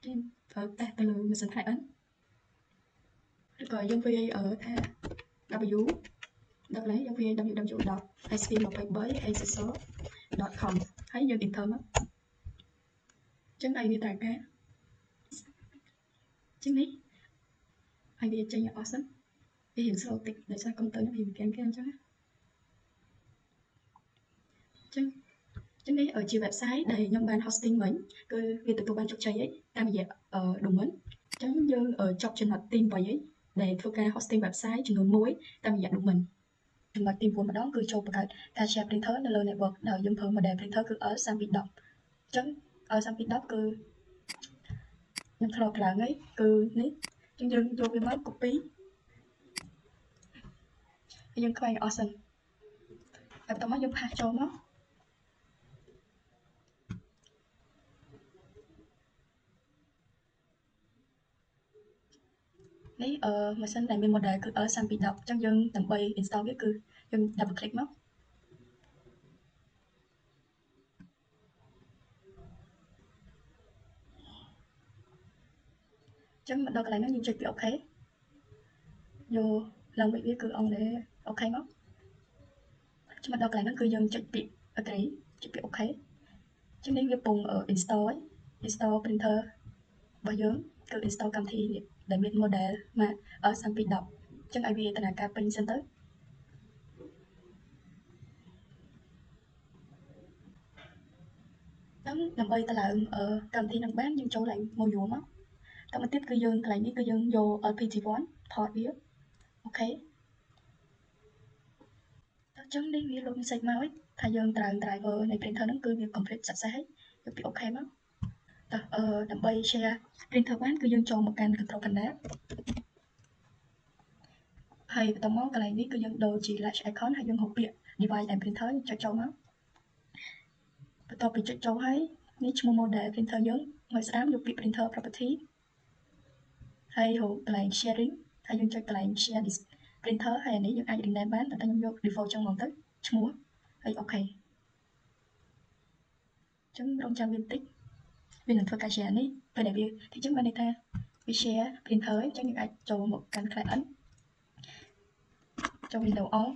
ចឹងត្រូវ test ទៅលើ Amazon Client ឬក៏យើងវាថា w ដល់កន្លែងយើងវា www.sp23hexisol.com ហើយយើង enter មកចឹងឲ្យវាត្រូវការចឹងនេះឲ្យវាចេញអស់សិនវារៀង slow តិចដោយសារកុំព្យូទ័រខ្ញុំរៀងអញ្ចឹងចឹងនេះជា website ដែលខ្ញុំបាន hosting មិញគឺវាទទួលបានជោគជ័យហើយតាមរយៈ domain ចឹងយើងចប់ចំណុចទី8ហើយដែលធ្វើការ hosting website ចំនួន1តាមរយៈ domain ចំណុចទី9ម្ដងគឺចូលបង្កើតការ share printer នៅលើ network ដោយយើងប្រើ model printer គឺ L3210 អញ្ចឹង ở sangពី10គឺខ្ញុំធ្លាប់ឡើងហើយគឺនេះចឹងយើងយកវាមក copy ហើយយើងខ្វែងអស់សិនហើយបន្ទាប់មកយើងផាសចូលមកនេះម៉ាស៊ីនដែលមាន model គឺ sangពី10អញ្ចឹងយើងដើម្បី install វាគឺយើង double click មកអញ្ចឹងមកដល់កន្លែងហ្នឹងយើងចុចពី OK យកឡើងវិញវាគឺអង្គលេ OK មកចាំមកដល់កន្លែងហ្នឹងគឺយើងចុចពី agree ចុចពី OK ចឹងនេះវាពង install ហើយ install printer របស់យើងគឺ install កម្មវិធីនេះដែលមាន model មក sangពី10អញ្ចឹងឲ្យវាដំណើរការពេញសិនទៅដើម្បីទៅឡើងកម្មវិធីនឹងបានយើងចូលឡើង module មកតមកទៀតគឺយើងកន្លែងនេះគឺយើងយក LPG1 ថតវាអូខេអញ្ចឹងនេះវាលោក message មកហើយថាយើងត្រូវ driver នៃ printer ហ្នឹងគឺវា complete success ហើយយកពី OK មកតដើម្បី share printer បានគឺយើងចូលមកកាន់ control panel ហើយបន្តមកកន្លែងនេះគឺយើងដូរជា launch icon ហើយយើងហៅពាក្យ device and printer ចុចចូលមកបន្ទាប់ពីចុចចូលហើយនេះឈ្មោះ model printer យើងមកស្ដាមយកពាក្យ printer property ហើយហៅកន្លែង sharing ហើយយើងចុចកន្លែង share this printer ហើយអានេះយើងអាច rename បានតែខ្ញុំយក default ចឹងហ្មងទៅឈ្មោះហើយអូខេអញ្ចឹងរងចាំវាបន្តិចវានឹងធ្វើការ share នេះពេលដែលវាទីចឹងបានន័យថាវា share printer អញ្ចឹងយើងអាចចូលមកកាន់ client ចូល window on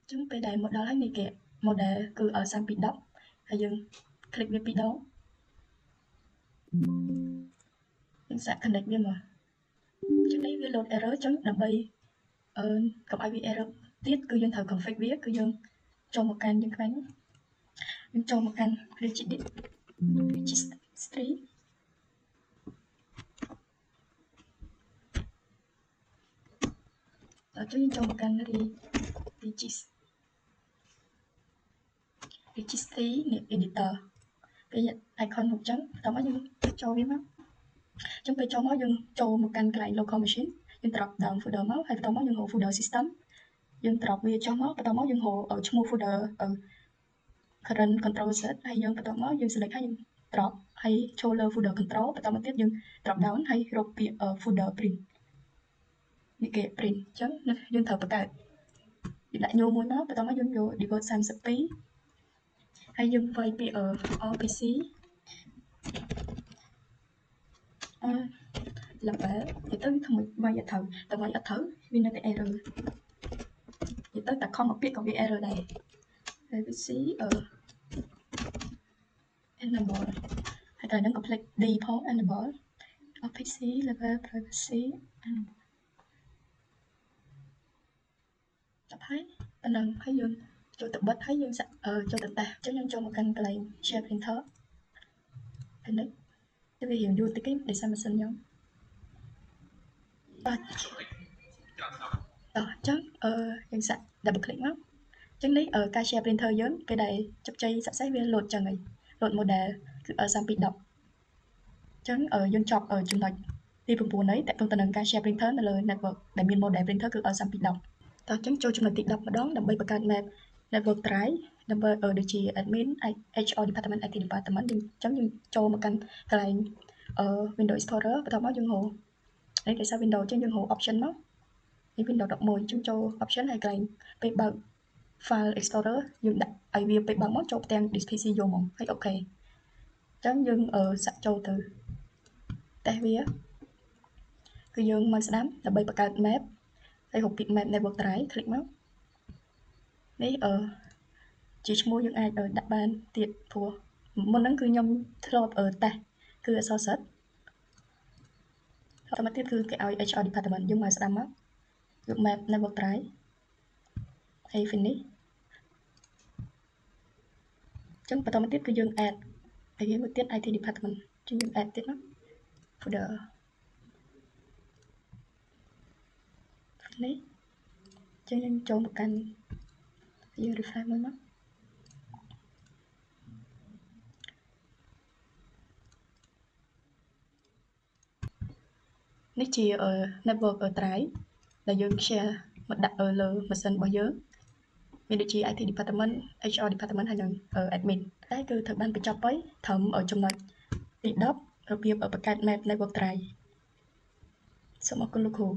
ចឹងពេលដែលមកដល់ហើយនេះគេ model គឺឲ្យsangពី10ហើយយើង click វាពីរដងយើងសាក connect វាមកចឹងនេះវា load error ចឹងដើម្បីកុំឲ្យវា error ទៀតគឺយើងត្រូវ config វាគឺយើងចូលមកកាន់យើងខ្វែងយើងចូលមកកាន់ registry ដល់ចឹងយើងចូលមកកាន់ registry នេះ editor ពេល icon មកចឹងបន្តមកយើងចូលវាមកចឹងពេលចូលមកយើងចូលមកកាន់កន្លែង local machine យើង drop down folder មកហើយបន្តមកយើងហៅ folder system យើង drop វាចុះមកបន្តមកយើងហៅឈ្មោះ folder current control set ហើយយើងបន្តមកយើង select ហើយយើង drop ហើយចូលលើ folder control បន្តមកទៀតយើង drop down ហើយរកពាក្យ folder print នេះគេ print អញ្ចឹងយើងត្រូវបង្កើតយើងដាក់ញូមួយមកបន្តមកយើងយក default 32ហើយយើងវាយពាក្យ RPC level និយាយទៅធ្វើមិនវាយអត់ត្រូវតែវាយអត់ត្រូវវានៅតែ error និយាយទៅតែខំមកពាក្យក៏វា error ដែរ RPC enable ហើយតែនឹង complete D ផង enable RPC level privacy enable ចាប់ហើយប៉ុណ្ណឹងហើយយើងចូលទៅបិទហើយយើងចូលទៅតេស្តអញ្ចឹងយើងចូលមកកាន់កន្លែង share printer ពេលនេះវារៀងយូរតិចទេដោយសារម៉ាស៊ីនខ្ញុំអញ្ចឹងយើងសាក់ double click មកអញ្ចឹងនេះការ share printer យើងពេលដែលជោគជ័យ success វា load ចឹងហើយ load model គឺ sang ពី10អញ្ចឹងយើងចប់ចំណុចទី9ហើយតើតើទៅនឹងការ share printer នៅលើ network ដែលមាន model printer គឺ sang ពី10តើអញ្ចឹងចូលចំណុចទី10ម្ដងដើម្បីបង្កើត map network drive ដើម្បីដូចជា admin HR department IT department អញ្ចឹងយើងចូលមកកាន់កន្លែងWindows Explorer បន្ទាប់មកយើងហៅនេះគេសារ Windows អញ្ចឹងយើងហៅ option មកនេះ Windows 11អញ្ចឹងចូល option ហើយកន្លែងពេលបើក file explorer យើងដាក់ឲ្យវាពេលបើកមកចូលផ្ទាំង disk PC យកមកហើយអូខេអញ្ចឹងយើងសាក់ចូលទៅតេស្តវាគឺយើងមកស្ដាំដើម្បីបង្កើត map ហើយរកពាក្យ map network drive click មកនេះជាឈ្មោះយើងអាចដាក់បានទៀតព្រោះមុនហ្នឹងគឺខ្ញុំធ្លាប់តេស្តគឺអក្សរសិទ្ធតែមកទៀតគឺគេឲ្យ HR department យើងមកស្ដាំមកយក map network drive ហើយ finish ចឹងបន្តមកទៀតគឺយើង add ហើយវាមួយទៀត IT department ចឹងយើង add ទៀតមក folder នេះ ចឹងយើងចូលមកកាន់យើង refresh មួយមកនេះជា network drive ដែលយើង share មកដាក់លើម៉ាស៊ីនរបស់យើងមានដូចជា IT department HR department ហើយនិង admin តែគឺត្រូវបានបញ្ចប់ហើយត្រឹមចំណុចទី10របៀបបង្កើត network drive សូមអរគុណលោកគ្រូ